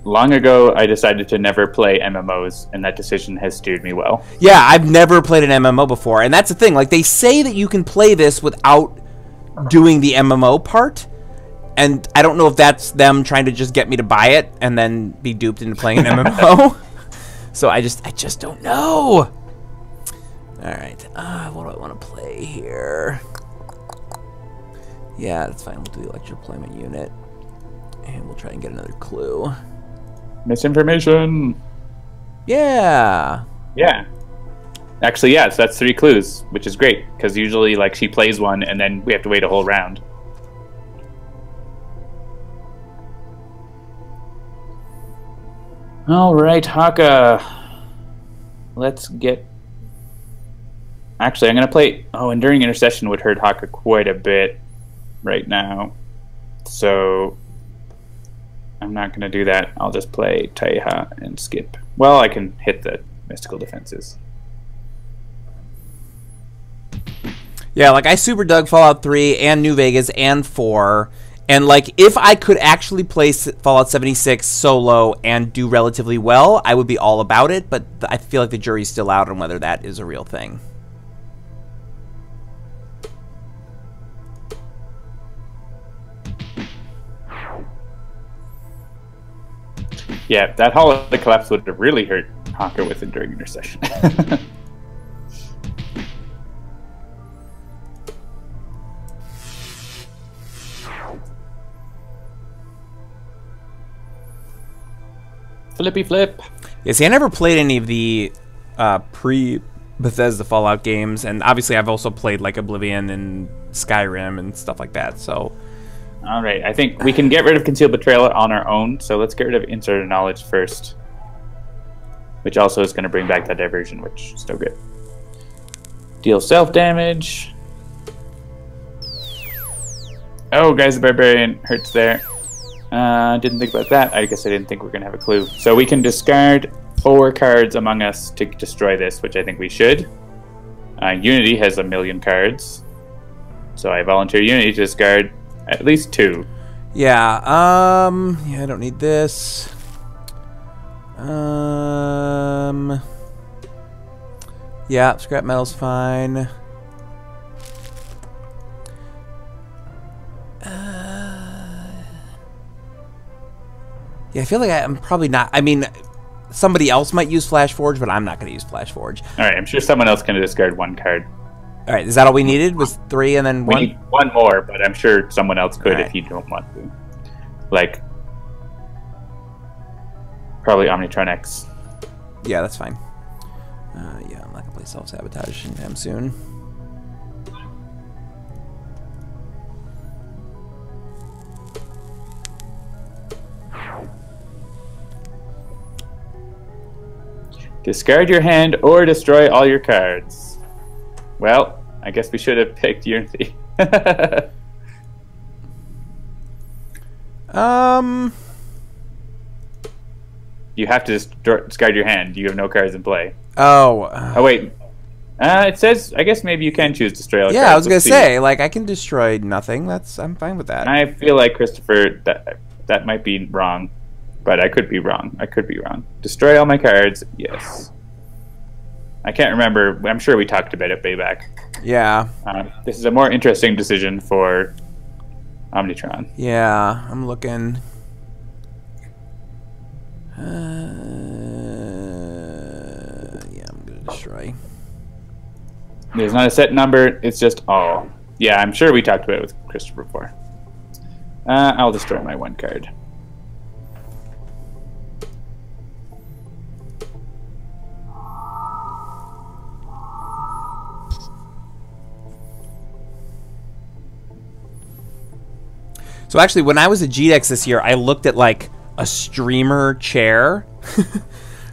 Long ago, I decided to never play MMOs, and that decision has steered me well. Yeah, I've never played an MMO before, and that's the thing. Like, they say that you can play this without doing the MMO part, and I don't know if that's them trying to just get me to buy it and then be duped into playing an MMO. So I just don't know. All right, what do I want to play here? Yeah, that's fine. We'll do the electrodeployment unit, and we'll try and get another clue. Misinformation. Yeah. Yeah. Actually, yes, that's 3 clues, which is great, because usually, like, she plays one, and then we have to wait a whole round. All right, Haka. Let's get... Actually, I'm going to play... Oh, Enduring Intercession would hurt Haka quite a bit right now. So... I'm not going to do that. I'll just play Taiha and skip. Well, I can hit the mystical defenses. Yeah, like, I super dug Fallout 3 and New Vegas and 4. And, like, if I could actually play Fallout 76 solo and do relatively well, I would be all about it. But I feel like the jury's still out on whether that is a real thing. Yeah, that holiday collapse would have really hurt Haka with Enduring Intercession. Flippy flip. Yeah, see, I never played any of the pre-Bethesda Fallout games, and obviously I've also played, like, Oblivion and Skyrim and stuff like that, so... All right, I think we can get rid of Concealed Betrayal on our own, so let's get rid of Insert of Knowledge first. Which also is going to bring back that diversion, which is still good. Deal self-damage. Oh, Guise the Barbarian hurts there. Didn't think about that. I guess I didn't think we were going to have a clue. So we can discard 4 cards among us to destroy this, which I think we should. Unity has 1,000,000 cards. So I volunteer Unity to discard at least 2. Yeah, yeah, I don't need this. Yeah, scrap metal's fine. Yeah, I feel like I'm probably not. I mean, somebody else might use Flash Forge, but I'm not going to use Flash Forge. All right, I'm sure someone else can discard 1 card. All right, is that all we needed? Was 3 and then 1? We need 1 more, but I'm sure someone else could if you don't want to. Like, probably Omnitron-X. Yeah, that's fine. Yeah, I'm not gonna play self-sabotage anytime soon. Discard your hand or destroy all your cards. Well, I guess we should have picked Unity. You have to discard your hand. You have no cards in play. Oh. Oh, wait. It says, I guess maybe you can choose destroy all cards. Yeah, I was going to say, like, I can destroy nothing. I'm fine with that. I feel like, Christopher, that might be wrong. But I could be wrong. Destroy all my cards. Yes. I can't remember. I'm sure we talked about it way back. Yeah. This is a more interesting decision for Omnitron. Yeah, I'm looking. Yeah, I'm going to destroy. There's not a set number. It's just all. Yeah, I'm sure we talked about it with Christopher before. I'll destroy my one card. So actually, when I was at GDEX this year, I looked at like a streamer chair,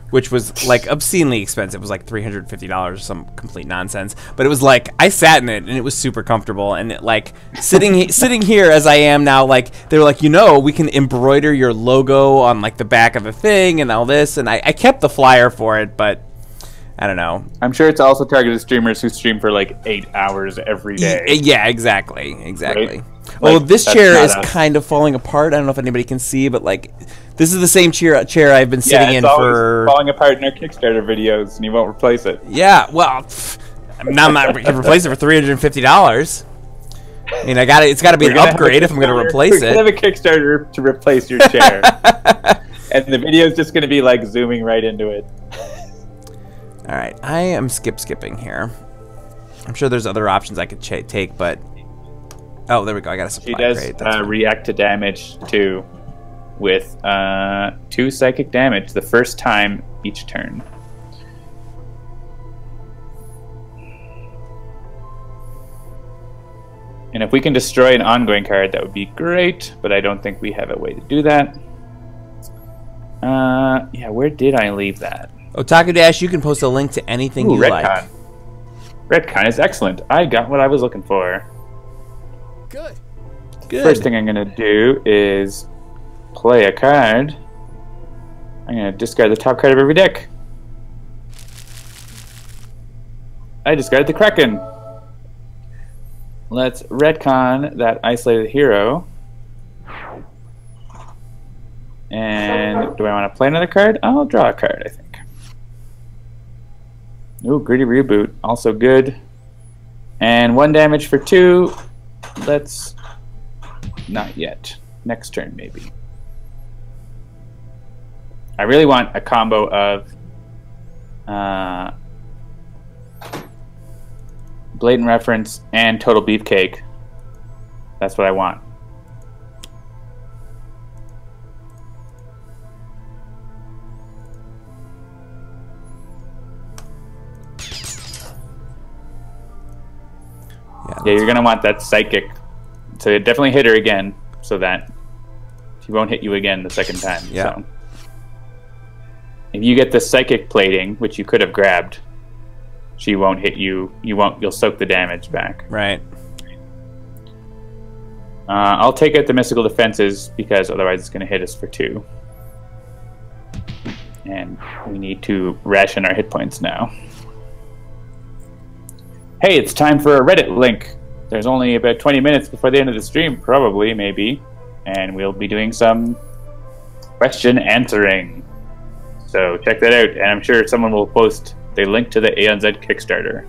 which was like obscenely expensive. It was like $350, some complete nonsense. But it was like I sat in it and it was super comfortable. And it, like sitting here as I am now, like they were like, you know, we can embroider your logo on like the back of the thing and all this. And I kept the flyer for it, but I don't know. I'm sure it's also targeted streamers who stream for like 8 hours every day. Yeah, exactly. Right? Well, Like, this chair is us. kind of falling apart. I don't know if anybody can see, but like, this is the same chair I've been sitting in for. It's falling apart in our Kickstarter videos, and you won't replace it. Yeah, well, I'm not going to replace it for $350. I mean, it's got to be an upgrade if I'm going to replace it. We're going to have a Kickstarter to replace your chair, and the video is just going to be like zooming right into it. All right, I am skipping here. I'm sure there's other options I could take, but oh, there we go. I got a supply crate. She does react to damage too, with 2 psychic damage the first time each turn. And if we can destroy an ongoing card, that would be great, but I don't think we have a way to do that. Yeah, where did I leave that? Otaku Dash, you can post a link to anything you like. Retcon is excellent. I got what I was looking for. Good. First thing I'm going to do is play a card. I'm going to discard the top card of every deck. I discarded the Kraken. Let's retcon that isolated hero. And do I want to play another card? I'll draw a card, I think. Ooh, Gritty Reboot. Also good. And 1 damage for 2. Let's... Not yet. Next turn, maybe. I really want a combo of... Blatant Reference and Total Beefcake. That's what I want. Yeah, you're going to want that Psychic. So you definitely hit her again, so that she won't hit you again the second time. Yeah. So. If you get the Psychic Plating, which you could have grabbed, she won't hit you. You'll soak the damage back. Right. I'll take out the Mystical Defenses, because otherwise it's going to hit us for 2. And we need to ration our hit points now. Hey, it's time for a Reddit link. There's only about 20 minutes before the end of the stream, probably, maybe. And we'll be doing some question answering. So check that out, and I'm sure someone will post the link to the Aeon Z Kickstarter.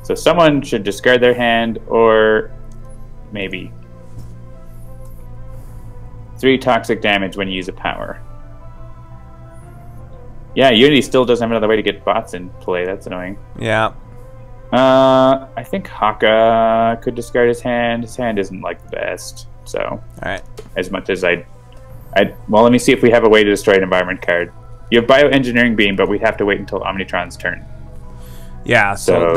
So someone should discard their hand, or maybe 3 toxic damage when you use a power. Yeah, Unity still doesn't have another way to get bots in play. That's annoying. Yeah. I think Haka could discard his hand. His hand isn't like the best, so. All right. As much as well, let me see if we have a way to destroy an environment card. You have Bioengineering Beam, but we'd have to wait until Omnitron's turn. Yeah, so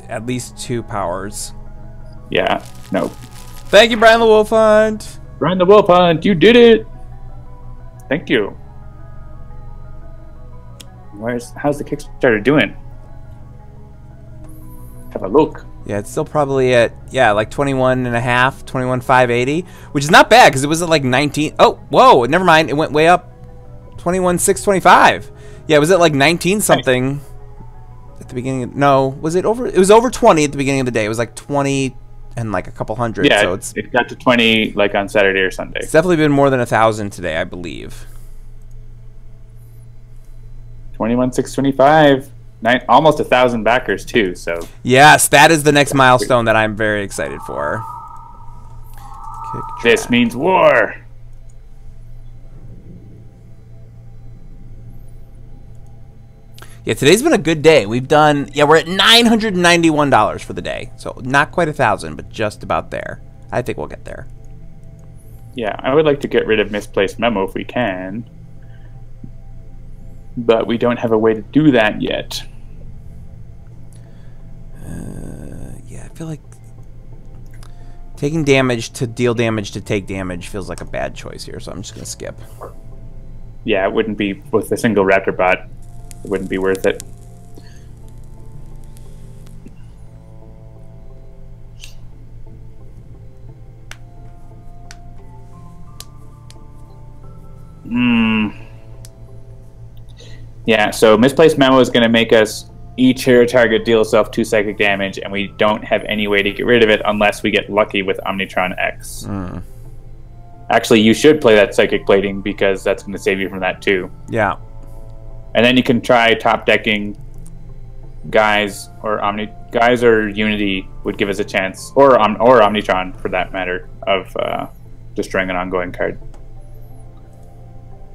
at least 2 powers. Yeah, no. Thank you, Brian the Wolf Hunt. Brian the Wolf Hunt, you did it. Thank you. How's the Kickstarter doing? Have a look. Yeah, it's still probably at, like 21.5, 21,580, which is not bad because it was at like 19. Oh, whoa, never mind. It went way up. 21,625. Yeah, it was at like 19 something at the beginning. No, was it over? It was over 20 at the beginning of the day. It was like 20 and like a couple hundred. Yeah, so it got to 20 like on Saturday or Sunday. It's definitely been more than 1,000 today, I believe. 21,625. Almost 1,000 backers too. So yes, that is the next milestone that I'm very excited for. This means war. Yeah, today's been a good day. We've done, we're at $991 for the day. So not quite 1,000, but just about there. I think we'll get there. Yeah, I would like to get rid of Misplaced Memo if we can. But we don't have a way to do that yet. Yeah, I feel like taking damage to deal damage to take damage feels like a bad choice here, so I'm just going to skip. Yeah, it wouldn't be with a single Raptor bot. It wouldn't be worth it. Yeah, so Misplaced Memo is going to make us each hero target deal itself 2 psychic damage, and we don't have any way to get rid of it unless we get lucky with Omnitron-X. Actually, you should play that Psychic Plating because that's going to save you from that too. Yeah. And then you can try top decking Guise or Guise or Unity would give us a chance, or Omnitron for that matter, of destroying an ongoing card.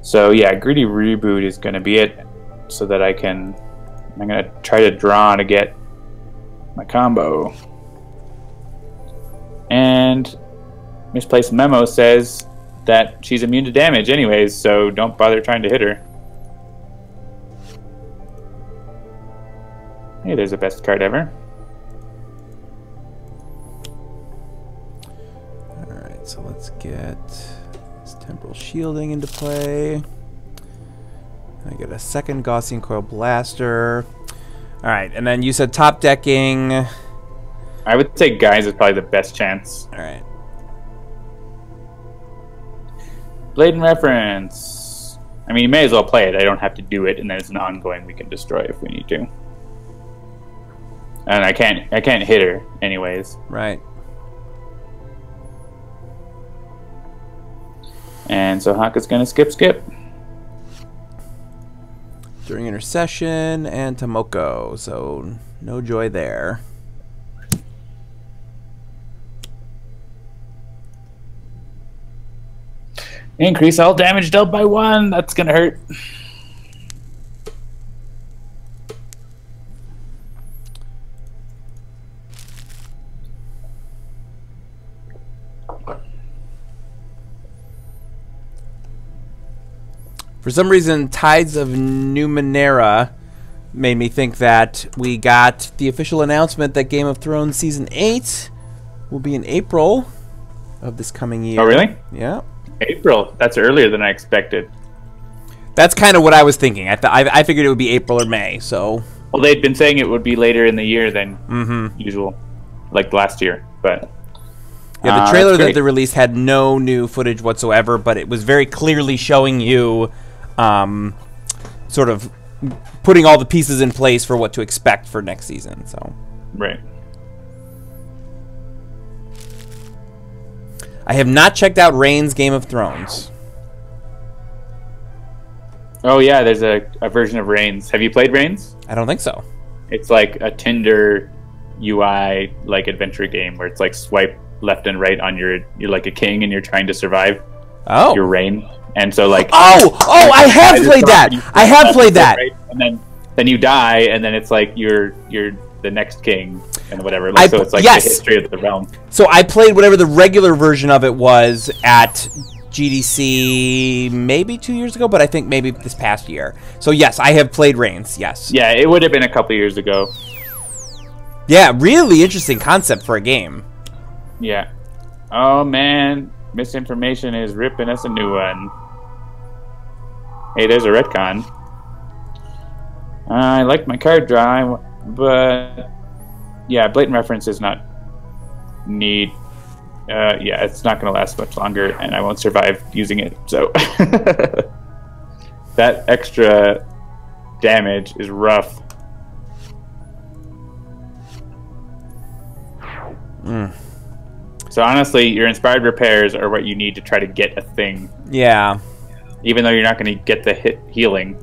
So yeah, Greedy Reboot is going to be it, so that I'm going to try to draw to get my combo. And Misplaced Memo says that she's immune to damage anyways, so don't bother trying to hit her. Hey, there's a best card ever. Alright, so let's get this Temporal Shielding into play. I get a second Gaussian Coil Blaster. Alright, and then you said top decking. I would say Guise is probably the best chance. Alright. Blade and Reference. I mean, you may as well play it. I don't have to do it, and then it's an ongoing we can destroy if we need to. And I can't hit her anyways. Right. And so Haka's gonna skip. During Intercession and Tomoko, so no joy there. Increase all damage dealt by 1. That's gonna hurt. For some reason, Tides of Numenera made me think that we got the official announcement that Game of Thrones Season 8 will be in April of this coming year. Oh, really? Yeah. April. That's earlier than I expected. That's kind of what I was thinking. I figured it would be April or May, so... Well, they'd been saying it would be later in the year than usual, like last year, but... Yeah, the trailer that they released had no new footage whatsoever, but it was very clearly showing you sort of putting all the pieces in place for what to expect for next season. So right. I have not checked out Reigns' Game of Thrones. Oh yeah, there's a version of Reigns. Have you played Reigns? I don't think so. It's like a Tinder UI like adventure game where it's like swipe left and right on you're like a king and you're trying to survive your reign. And so like I have played that. I have played that. Right? And then you die and then it's like you're the next king and whatever. Like, so it's like the history of the realm. So I played whatever the regular version of it was at GDC maybe 2 years ago, but I think maybe this past year. So yes, I have played Reigns. Yes. Yeah, it would have been a couple years ago. Yeah, really interesting concept for a game. Yeah. Oh man, misinformation is ripping us a new one. Hey, there's a retcon. I like my card draw, but yeah, blatant reference is not neat. Yeah, it's not going to last much longer, and I won't survive using it. So that extra damage is rough. So honestly, your inspired repairs are what you need to try to get a thing. Yeah. Even though you're not going to get the hit healing.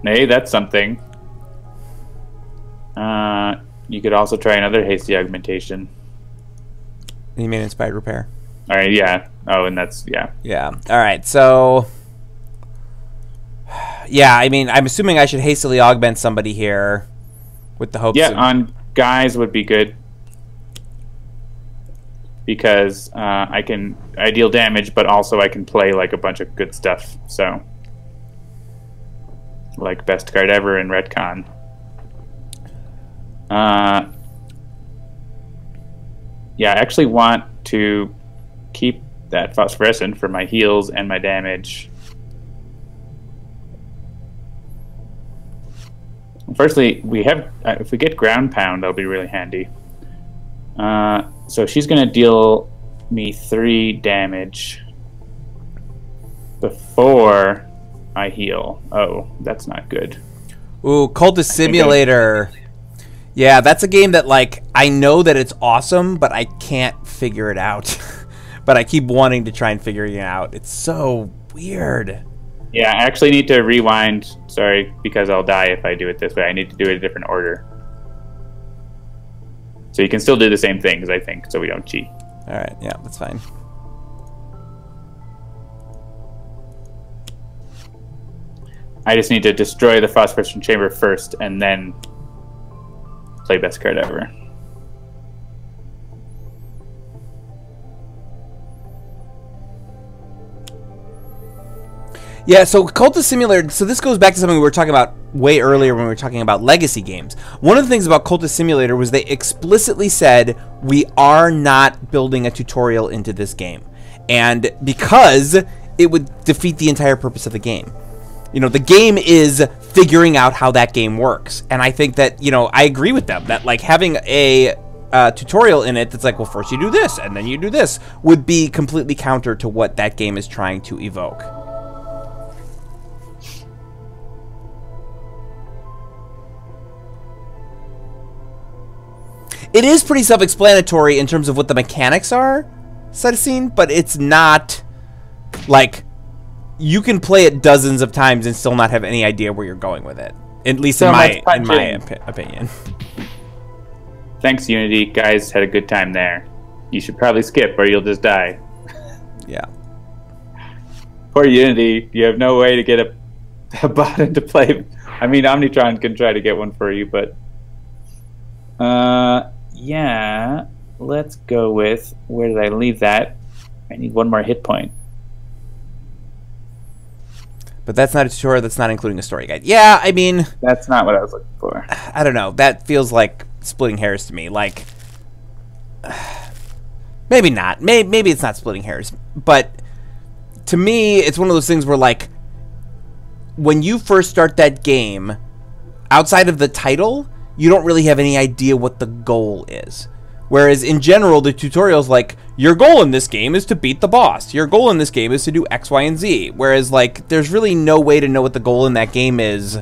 Hey, that's something. You could also try another hasty augmentation. You mean inspired repair? All right, yeah. Oh, and that's, yeah. Yeah. All right, so... Yeah, I mean, I'm assuming I should hastily augment somebody here with the hopes of... Yeah, on Guise would be good. Because I deal damage, but also I can play like a bunch of good stuff, so... Like best card ever in retcon. Yeah, I actually want to keep that phosphorescent for my heals and my damage. Firstly, we have if we get ground pound, that'll be really handy. So she's going to deal me 3 damage before I heal. Oh, that's not good. Ooh, Cultist Simulator. Yeah, that's a game that, like, I know that it's awesome, but I can't figure it out. But I keep wanting to try and figure it out. It's so weird. Yeah, I actually need to rewind. Sorry, because I'll die if I do it this way. I need to do it in a different order. So you can still do the same things, I think, so we don't cheat. All right, yeah, that's fine. I just need to destroy the phosphorescent chamber first, and then play best card ever. Yeah, so Cultist Simulator, so this goes back to something we were talking about way earlier when we were talking about legacy games. One of the things about Cultist Simulator was they explicitly said, we are not building a tutorial into this game. And because it would defeat the entire purpose of the game. You know, the game is figuring out how that game works. And I think that, you know, I agree with them that, like, having a tutorial in it that's like, well, first you do this and then you do this would be completely counter to what that game is trying to evoke. It is pretty self-explanatory in terms of what the mechanics are, Cytosine, but it's not, like, you can play it dozens of times and still not have any idea where you're going with it. At least in my opinion. Thanks, Unity. Guys had a good time there. You should probably skip or you'll just die. Yeah. Poor Unity. You have no way to get a bot into play. I mean, Omnitron can try to get one for you, but... yeah, let's go with, where did I leave that? I need 1 more hit point. But that's not a tutorial, that's not including a story guide. Yeah, I mean... That's not what I was looking for. I don't know, that feels like splitting hairs to me. Like, maybe not. Maybe it's not splitting hairs. But to me, it's one of those things where, like, when you first start that game, outside of the title... you don't really have any idea what the goal is. Whereas in general, the tutorial's like, your goal in this game is to beat the boss. Your goal in this game is to do X, Y, and Z. Whereas, like, there's really no way to know what the goal in that game is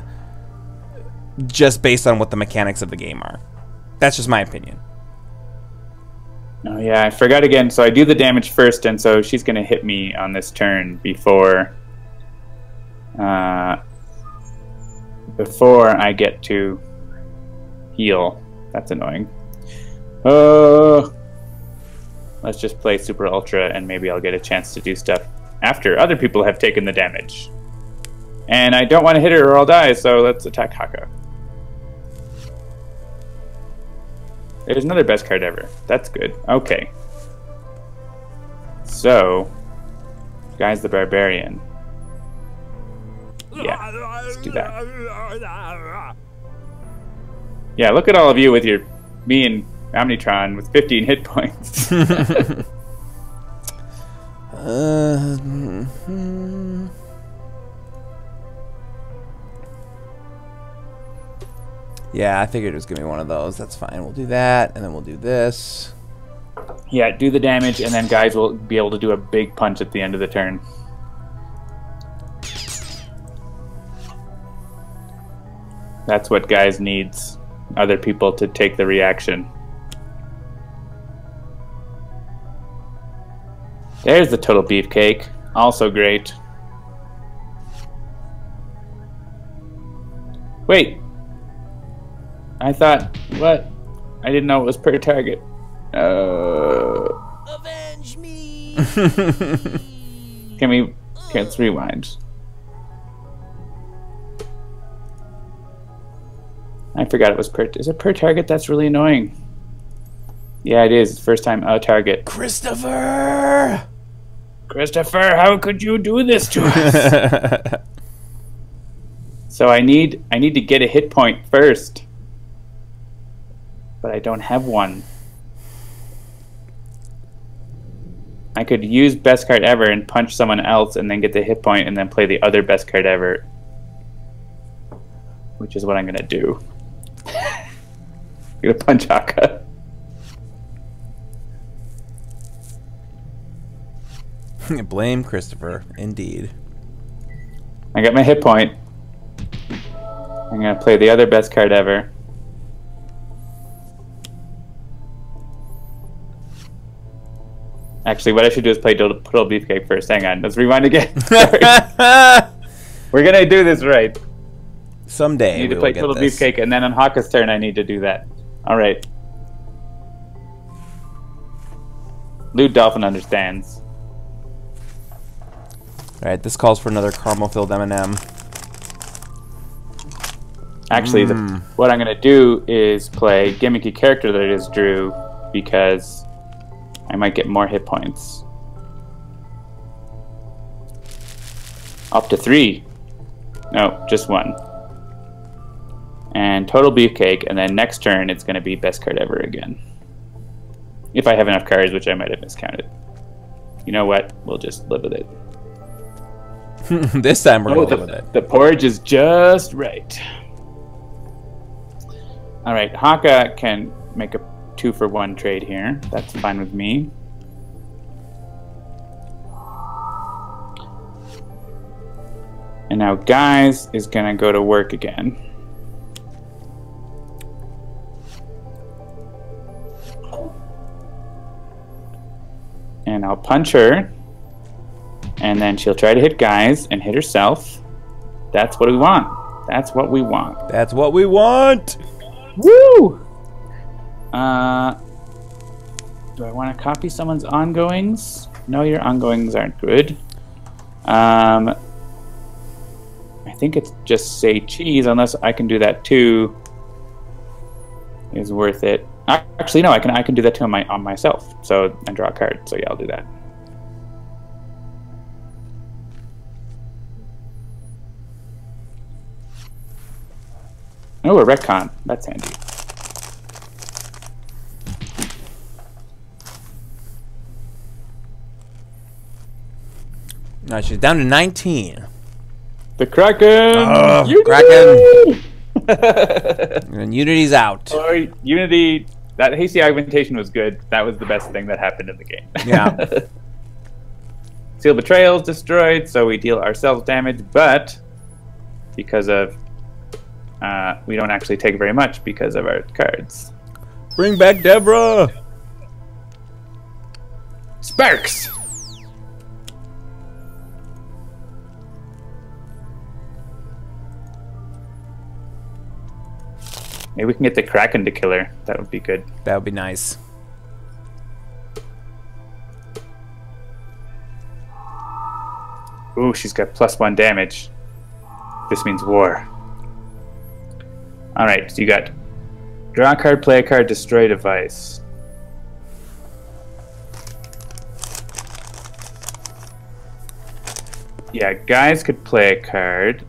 just based on what the mechanics of the game are. That's just my opinion. Oh, yeah, I forgot again. So I do the damage first, and so she's going to hit me on this turn before I get to... heal. That's annoying. Let's just play Super Ultra and maybe I'll get a chance to do stuff after other people have taken the damage. And I don't want to hit her or I'll die, so let's attack Haka. There's another best card ever. That's good. Okay. So, Guise the Barbarian. Yeah, let's do that. Yeah, look at all of you with your me and Omnitron with 15 hit points. Yeah, I figured it was gonna be one of those. That's fine. We'll do that, and then we'll do this. Yeah, do the damage, and then Guise will be able to do a big punch at the end of the turn. That's what Guise needs. Other people to take the reaction. There's the total beefcake. Also great. Wait. I thought... What? I didn't know it was per target. Avenge me! Let's rewind. I forgot it was per... Is it per target? That's really annoying. Yeah, it is. First time a target. Christopher! Christopher, how could you do this to us? So I need to get a hit point first. But I don't have one. I could use best card ever and punch someone else and then get the hit point and then play the other best card ever. Which is what I'm gonna do. I'm gonna punch Haka. Blame Christopher, indeed. I got my hit point. I'm gonna play the other best card ever. Actually, what I should do is play Total Beefcake first. Hang on, let's rewind again. We're gonna do this right. Someday I need to play Total Beefcake, and then on Haka's turn, I need to do that. All right. Lewd Dolphin understands. All right, this calls for another caramel-filled M&M. Actually, what I'm going to do is play gimmicky character that I just drew because I might get more hit points. Up to 3. No, just 1. And Total Beefcake, and then next turn it's going to be best card ever again. If I have enough cards, which I might have miscounted. You know what? We'll just live with it. This time we're going to live with it. The porridge is just right. Alright, Haka can make a 2-for-1 trade here. That's fine with me. And now Guise is going to go to work again. And I'll punch her. And then she'll try to hit Guise and hit herself. That's what we want. That's what we want. That's what we want! Woo! Do I want to copy someone's ongoings? No, your ongoings aren't good. I think it's just say cheese, unless I can do that too. Is worth it. Actually, no, I can do that too on myself. So and draw a card. So yeah, I'll do that. Oh, a retcon. That's handy. No, she's down to 19. The Kraken! Kraken! And Unity's out. Or Unity, that hasty augmentation was good. That was the best thing that happened in the game. Yeah. Seal Betrayal is destroyed, so we deal ourselves damage, but because of we don't actually take very much because of our cards. Bring back Deborah! Sparks! Maybe we can get the Kraken to kill her. That would be good. That would be nice. Ooh, she's got +1 damage. This means war. Alright, so you got draw a card, play a card, destroy a device. Yeah, Guise could play a card.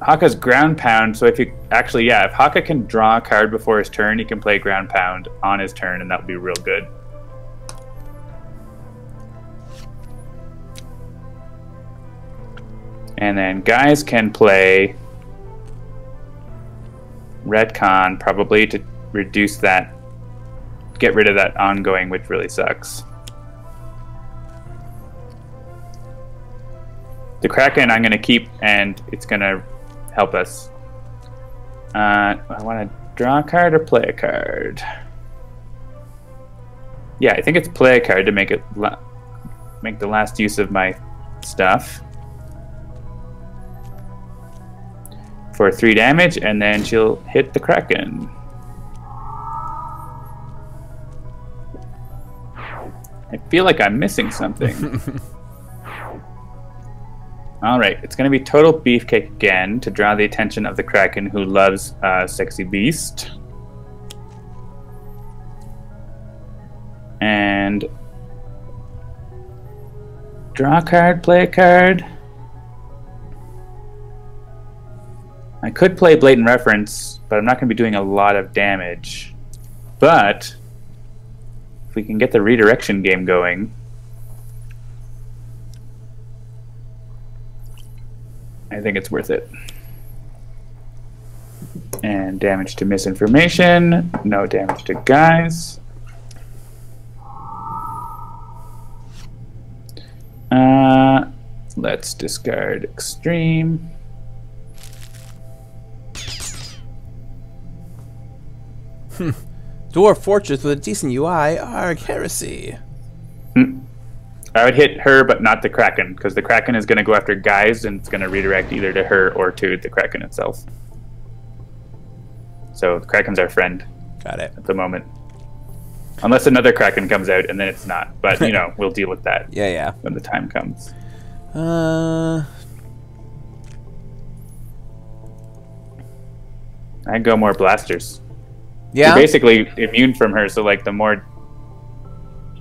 Haka's ground pound, so if you actually, yeah, if Haka can draw a card before his turn, he can play ground pound on his turn, and that would be real good. And then Guise can play Retcon, probably, to reduce that, get rid of that ongoing, which really sucks. The Kraken I'm going to keep, and it's going to help us. I want to draw a card or play a card. Yeah, I think it's play a card to make it make the last use of my stuff for 3 damage, and then she'll hit the Kraken. I feel like I'm missing something. Alright, it's going to be total beefcake again to draw the attention of the Kraken, who loves Sexy Beast. And draw a card, play a card. I could play Blatant Reference, but I'm not going to be doing a lot of damage. But if we can get the redirection game going, I think it's worth it. And damage to Misinformation. No damage to Guise. Let's discard Extreme. Dwarf Fortress with a decent UI. Arg Heresy. I would hit her, but not the Kraken, because the Kraken is going to go after Guise, and it's going to redirect either to her or to the Kraken itself. So the Kraken's our friend. Got it. At the moment. Unless another Kraken comes out, and then it's not. But, you know, we'll deal with that. Yeah. When the time comes. I'd go more blasters. Yeah? You're basically immune from her, so, like, the more...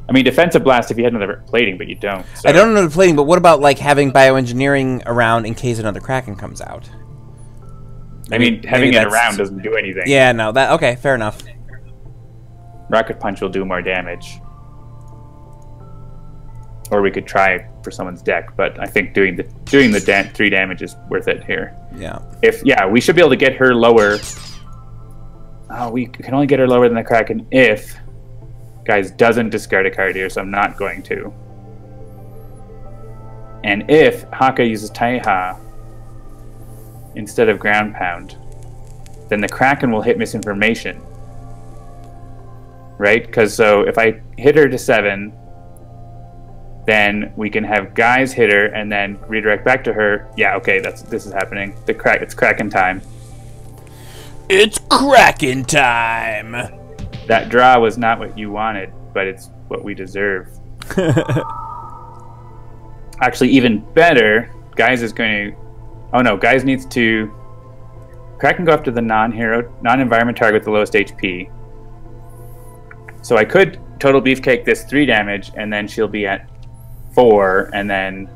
I mean, defensive blast if you had another plating, but you don't. So. I don't know the plating, but what about, like, having bioengineering around in case another Kraken comes out? I mean, having it around doesn't do anything. Yeah, no, that... Okay, fair enough. Rocket Punch will do more damage. Or we could try for someone's deck, but I think doing the 3 damage is worth it here. Yeah. We should be able to get her lower. Oh, we can only get her lower than the Kraken if Guise doesn't discard a card here, so I'm not going to. And if Haka uses Taiha instead of Ground Pound, then the Kraken will hit Misinformation. Right? Because so if I hit her to 7, then we can have Guise hit her and then redirect back to her. Yeah, okay, this is happening. It's Kraken time. It's Kraken time! That draw was not what you wanted, but it's what we deserve. Actually, even better, Guise is going to... Oh no, Guise needs to... Kraken go after the non-environment target with the lowest HP. So I could total beefcake this 3 damage, and then she'll be at 4, and then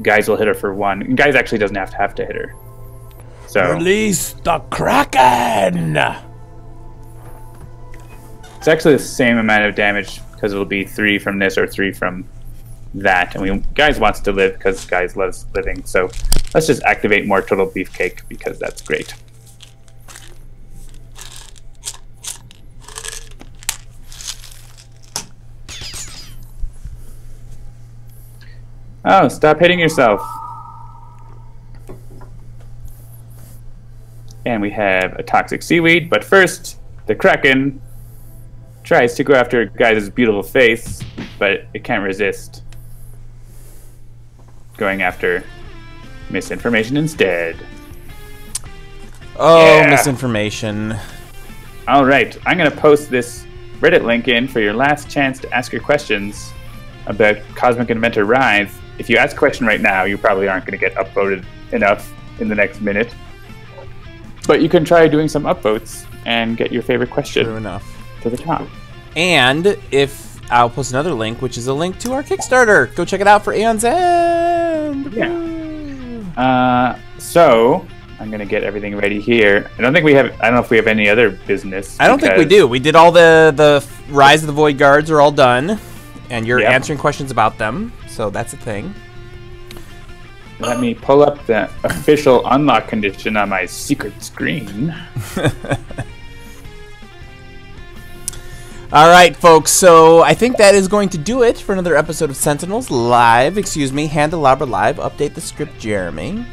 Guise will hit her for 1. Guise actually doesn't have to hit her. So release the Kraken! It's actually the same amount of damage, because it'll be 3 from this or 3 from that. And Guise wants to live because Guise loves living. So let's just activate more total beefcake, because that's great. Oh, stop hitting yourself. And we have a Toxic Seaweed, but first, the Kraken tries to go after Guise's beautiful face, but it can't resist going after Misinformation instead. Oh, yeah. Misinformation. Alright, I'm going to post this Reddit link in for your last chance to ask your questions about Cosmic Inventor Writhe. If you ask a question right now, you probably aren't going to get upvoted enough in the next minute. But you can try doing some upvotes and get your favorite question to the top. And if I'll post another link, which is a link to our Kickstarter. Go check it out for Aeon's End. Yeah. So I'm gonna get everything ready here. I don't know if we have any other business. I don't think we do. We did all the Rise of the Void Guards are all done, and you're answering questions about them. So that's a thing. Let me pull up the official unlock condition on my secret screen. All right, folks. So I think that is going to do it for another episode of Sentinels Live. Handelabra Live. Update the script, Jeremy.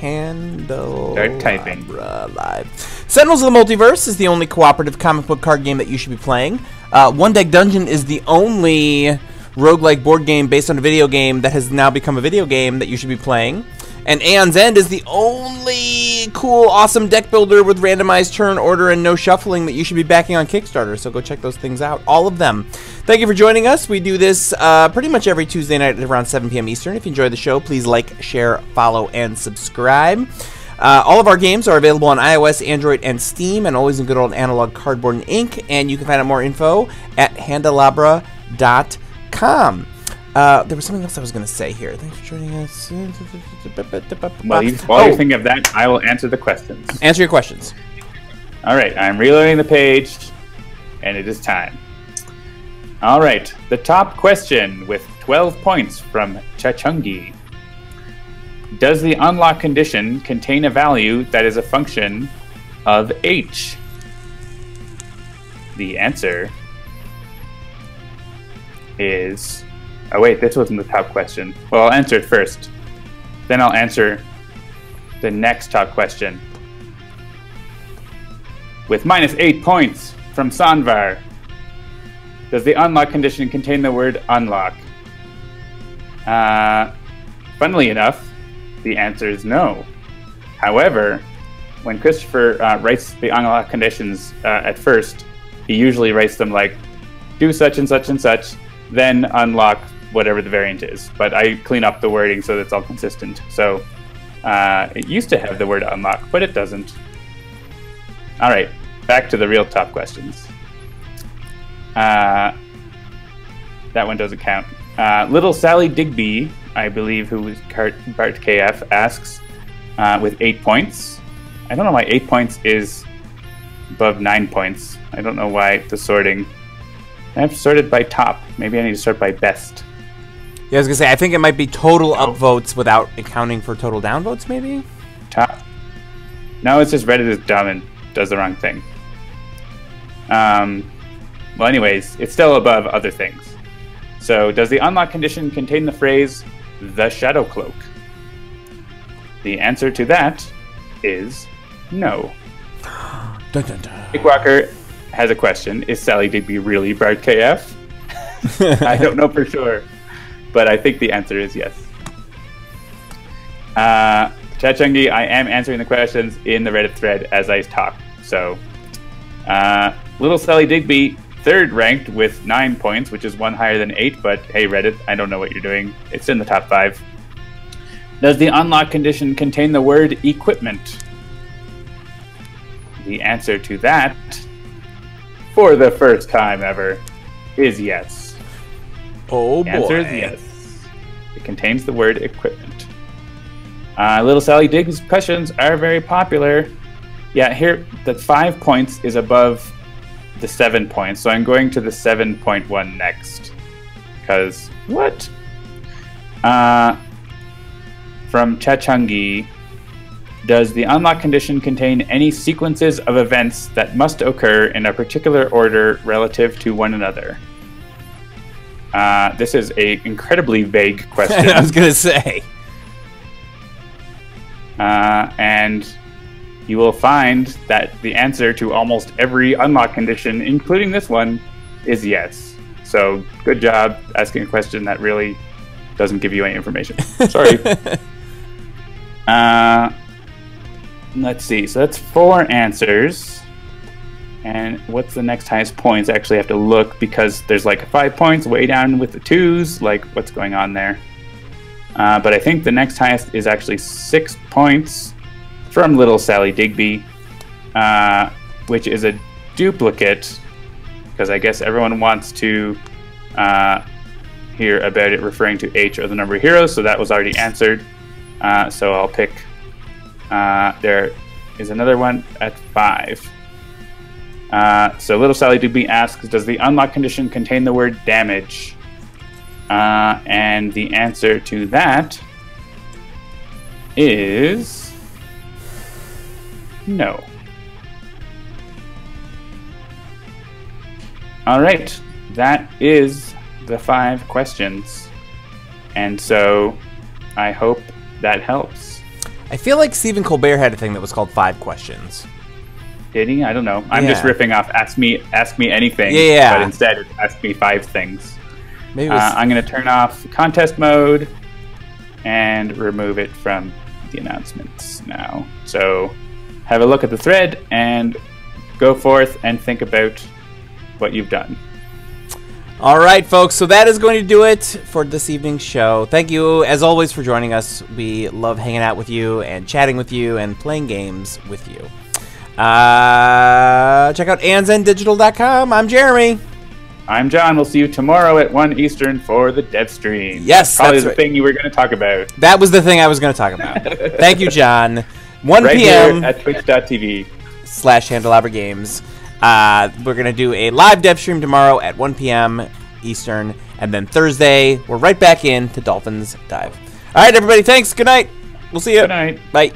Handelabra typing. Live. Sentinels of the Multiverse is the only cooperative comic book card game that you should be playing. One Deck Dungeon is the only roguelike board game based on a video game that has now become a video game that you should be playing. And Aeon's End is the only cool, awesome deck builder with randomized turn order and no shuffling that you should be backing on Kickstarter. So go check those things out, all of them. Thank you for joining us. We do this pretty much every Tuesday night at around 7 p.m. Eastern. If you enjoy the show, please like, share, follow, and subscribe. All of our games are available on iOS, Android, and Steam, and always in good old analog cardboard and ink. And you can find out more info at handelabra.com. There was something else I was going to say here. Thanks for joining us. While you're thinking of that, I will answer the questions. Answer your questions. All right, I'm reloading the page, and it is time. All right, the top question with 12 points from Chachungi. Does the unlock condition contain a value that is a function of H? The answer is... Oh wait, this wasn't the top question. Well, I'll answer it first. Then I'll answer the next top question. With -8 points from Sanvar. Does the unlock condition contain the word unlock? Funnily enough, the answer is no. However, when Christopher writes the unlock conditions at first, he usually writes them like, do such and such and such, then unlock whatever the variant is. But I clean up the wording so that it's all consistent. So it used to have the word unlock, but it doesn't. All right, back to the real top questions. That one doesn't count. Little Sally Digby, I believe, who was Bart KF, asks with 8 points. I don't know why 8 points is above 9 points. I don't know why the sorting. I have sorted by top. Maybe I need to sort by best. Yeah, I was going to say, I think it might be total upvotes without accounting for total downvotes, maybe? Top. No, it's just Reddit is dumb and does the wrong thing. Well, anyways, it's still above other things. So, does the unlock condition contain the phrase, the Shadow Cloak? The answer to that is no. Dun, dun, dun. Takewalker has a question. Is Sally Digby really Bart KF? I don't know for sure, but I think the answer is yes. Chachungi, I am answering the questions in the Reddit thread as I talk. So, Little Sally Digby, 3rd ranked with 9 points, which is one higher than 8, but hey, Reddit, I don't know what you're doing. It's in the top 5. Does the unlock condition contain the word equipment? The answer to that, for the first time ever, is yes. Oh, the answer is yes. It contains the word equipment. Little Sally Diggs' questions are very popular. Yeah, here, the 5 points is above the 7 points, so I'm going to the 7.1 next. Because, what? From Chachungi, does the unlock condition contain any sequences of events that must occur in a particular order relative to one another? This is an incredibly vague question. I was going to say. And you will find that the answer to almost every unlock condition, including this one, is yes. So, good job asking a question that really doesn't give you any information. Sorry. Let's see. So that's 4 answers. And what's the next highest points? I actually have to look because there's like 5 points way down with the 2s. Like, what's going on there? But I think the next highest is actually 6 points from Little Sally Digby, which is a duplicate because I guess everyone wants to here about it referring to H or the number of heroes, so that was already answered. So I'll pick. There is another one at 5. So Little Sally Doobie asks, does the unlock condition contain the word damage? And the answer to that is no. All right, that is the 5 questions. And so I hope that helps. I feel like Stephen Colbert had a thing that was called 5 questions. Did he? I don't know. I'm just ripping off Ask Me Anything. Yeah. But instead, it's Ask Me 5 things. Maybe I'm going to turn off contest mode and remove it from the announcements now. So have a look at the thread and go forth and think about what you've done. All right, folks. So that is going to do it for this evening's show. Thank you, as always, for joining us. We love hanging out with you and chatting with you and playing games with you. Check out anzendigital.com. I'm Jeremy. I'm John. We'll see you tomorrow at 1 Eastern for the dev stream. Yes, probably that's the right. thing you were going to talk about. That was the thing I was going to talk about. Thank you, John. 1 right p.m. here at twitch.tv /Handelabra Games. We're going to do a live dev stream tomorrow at 1 p.m. Eastern. And then Thursday, we're right back in to Dolphins Dive. All right, everybody. Thanks. Good night. We'll see you. Good night. Bye.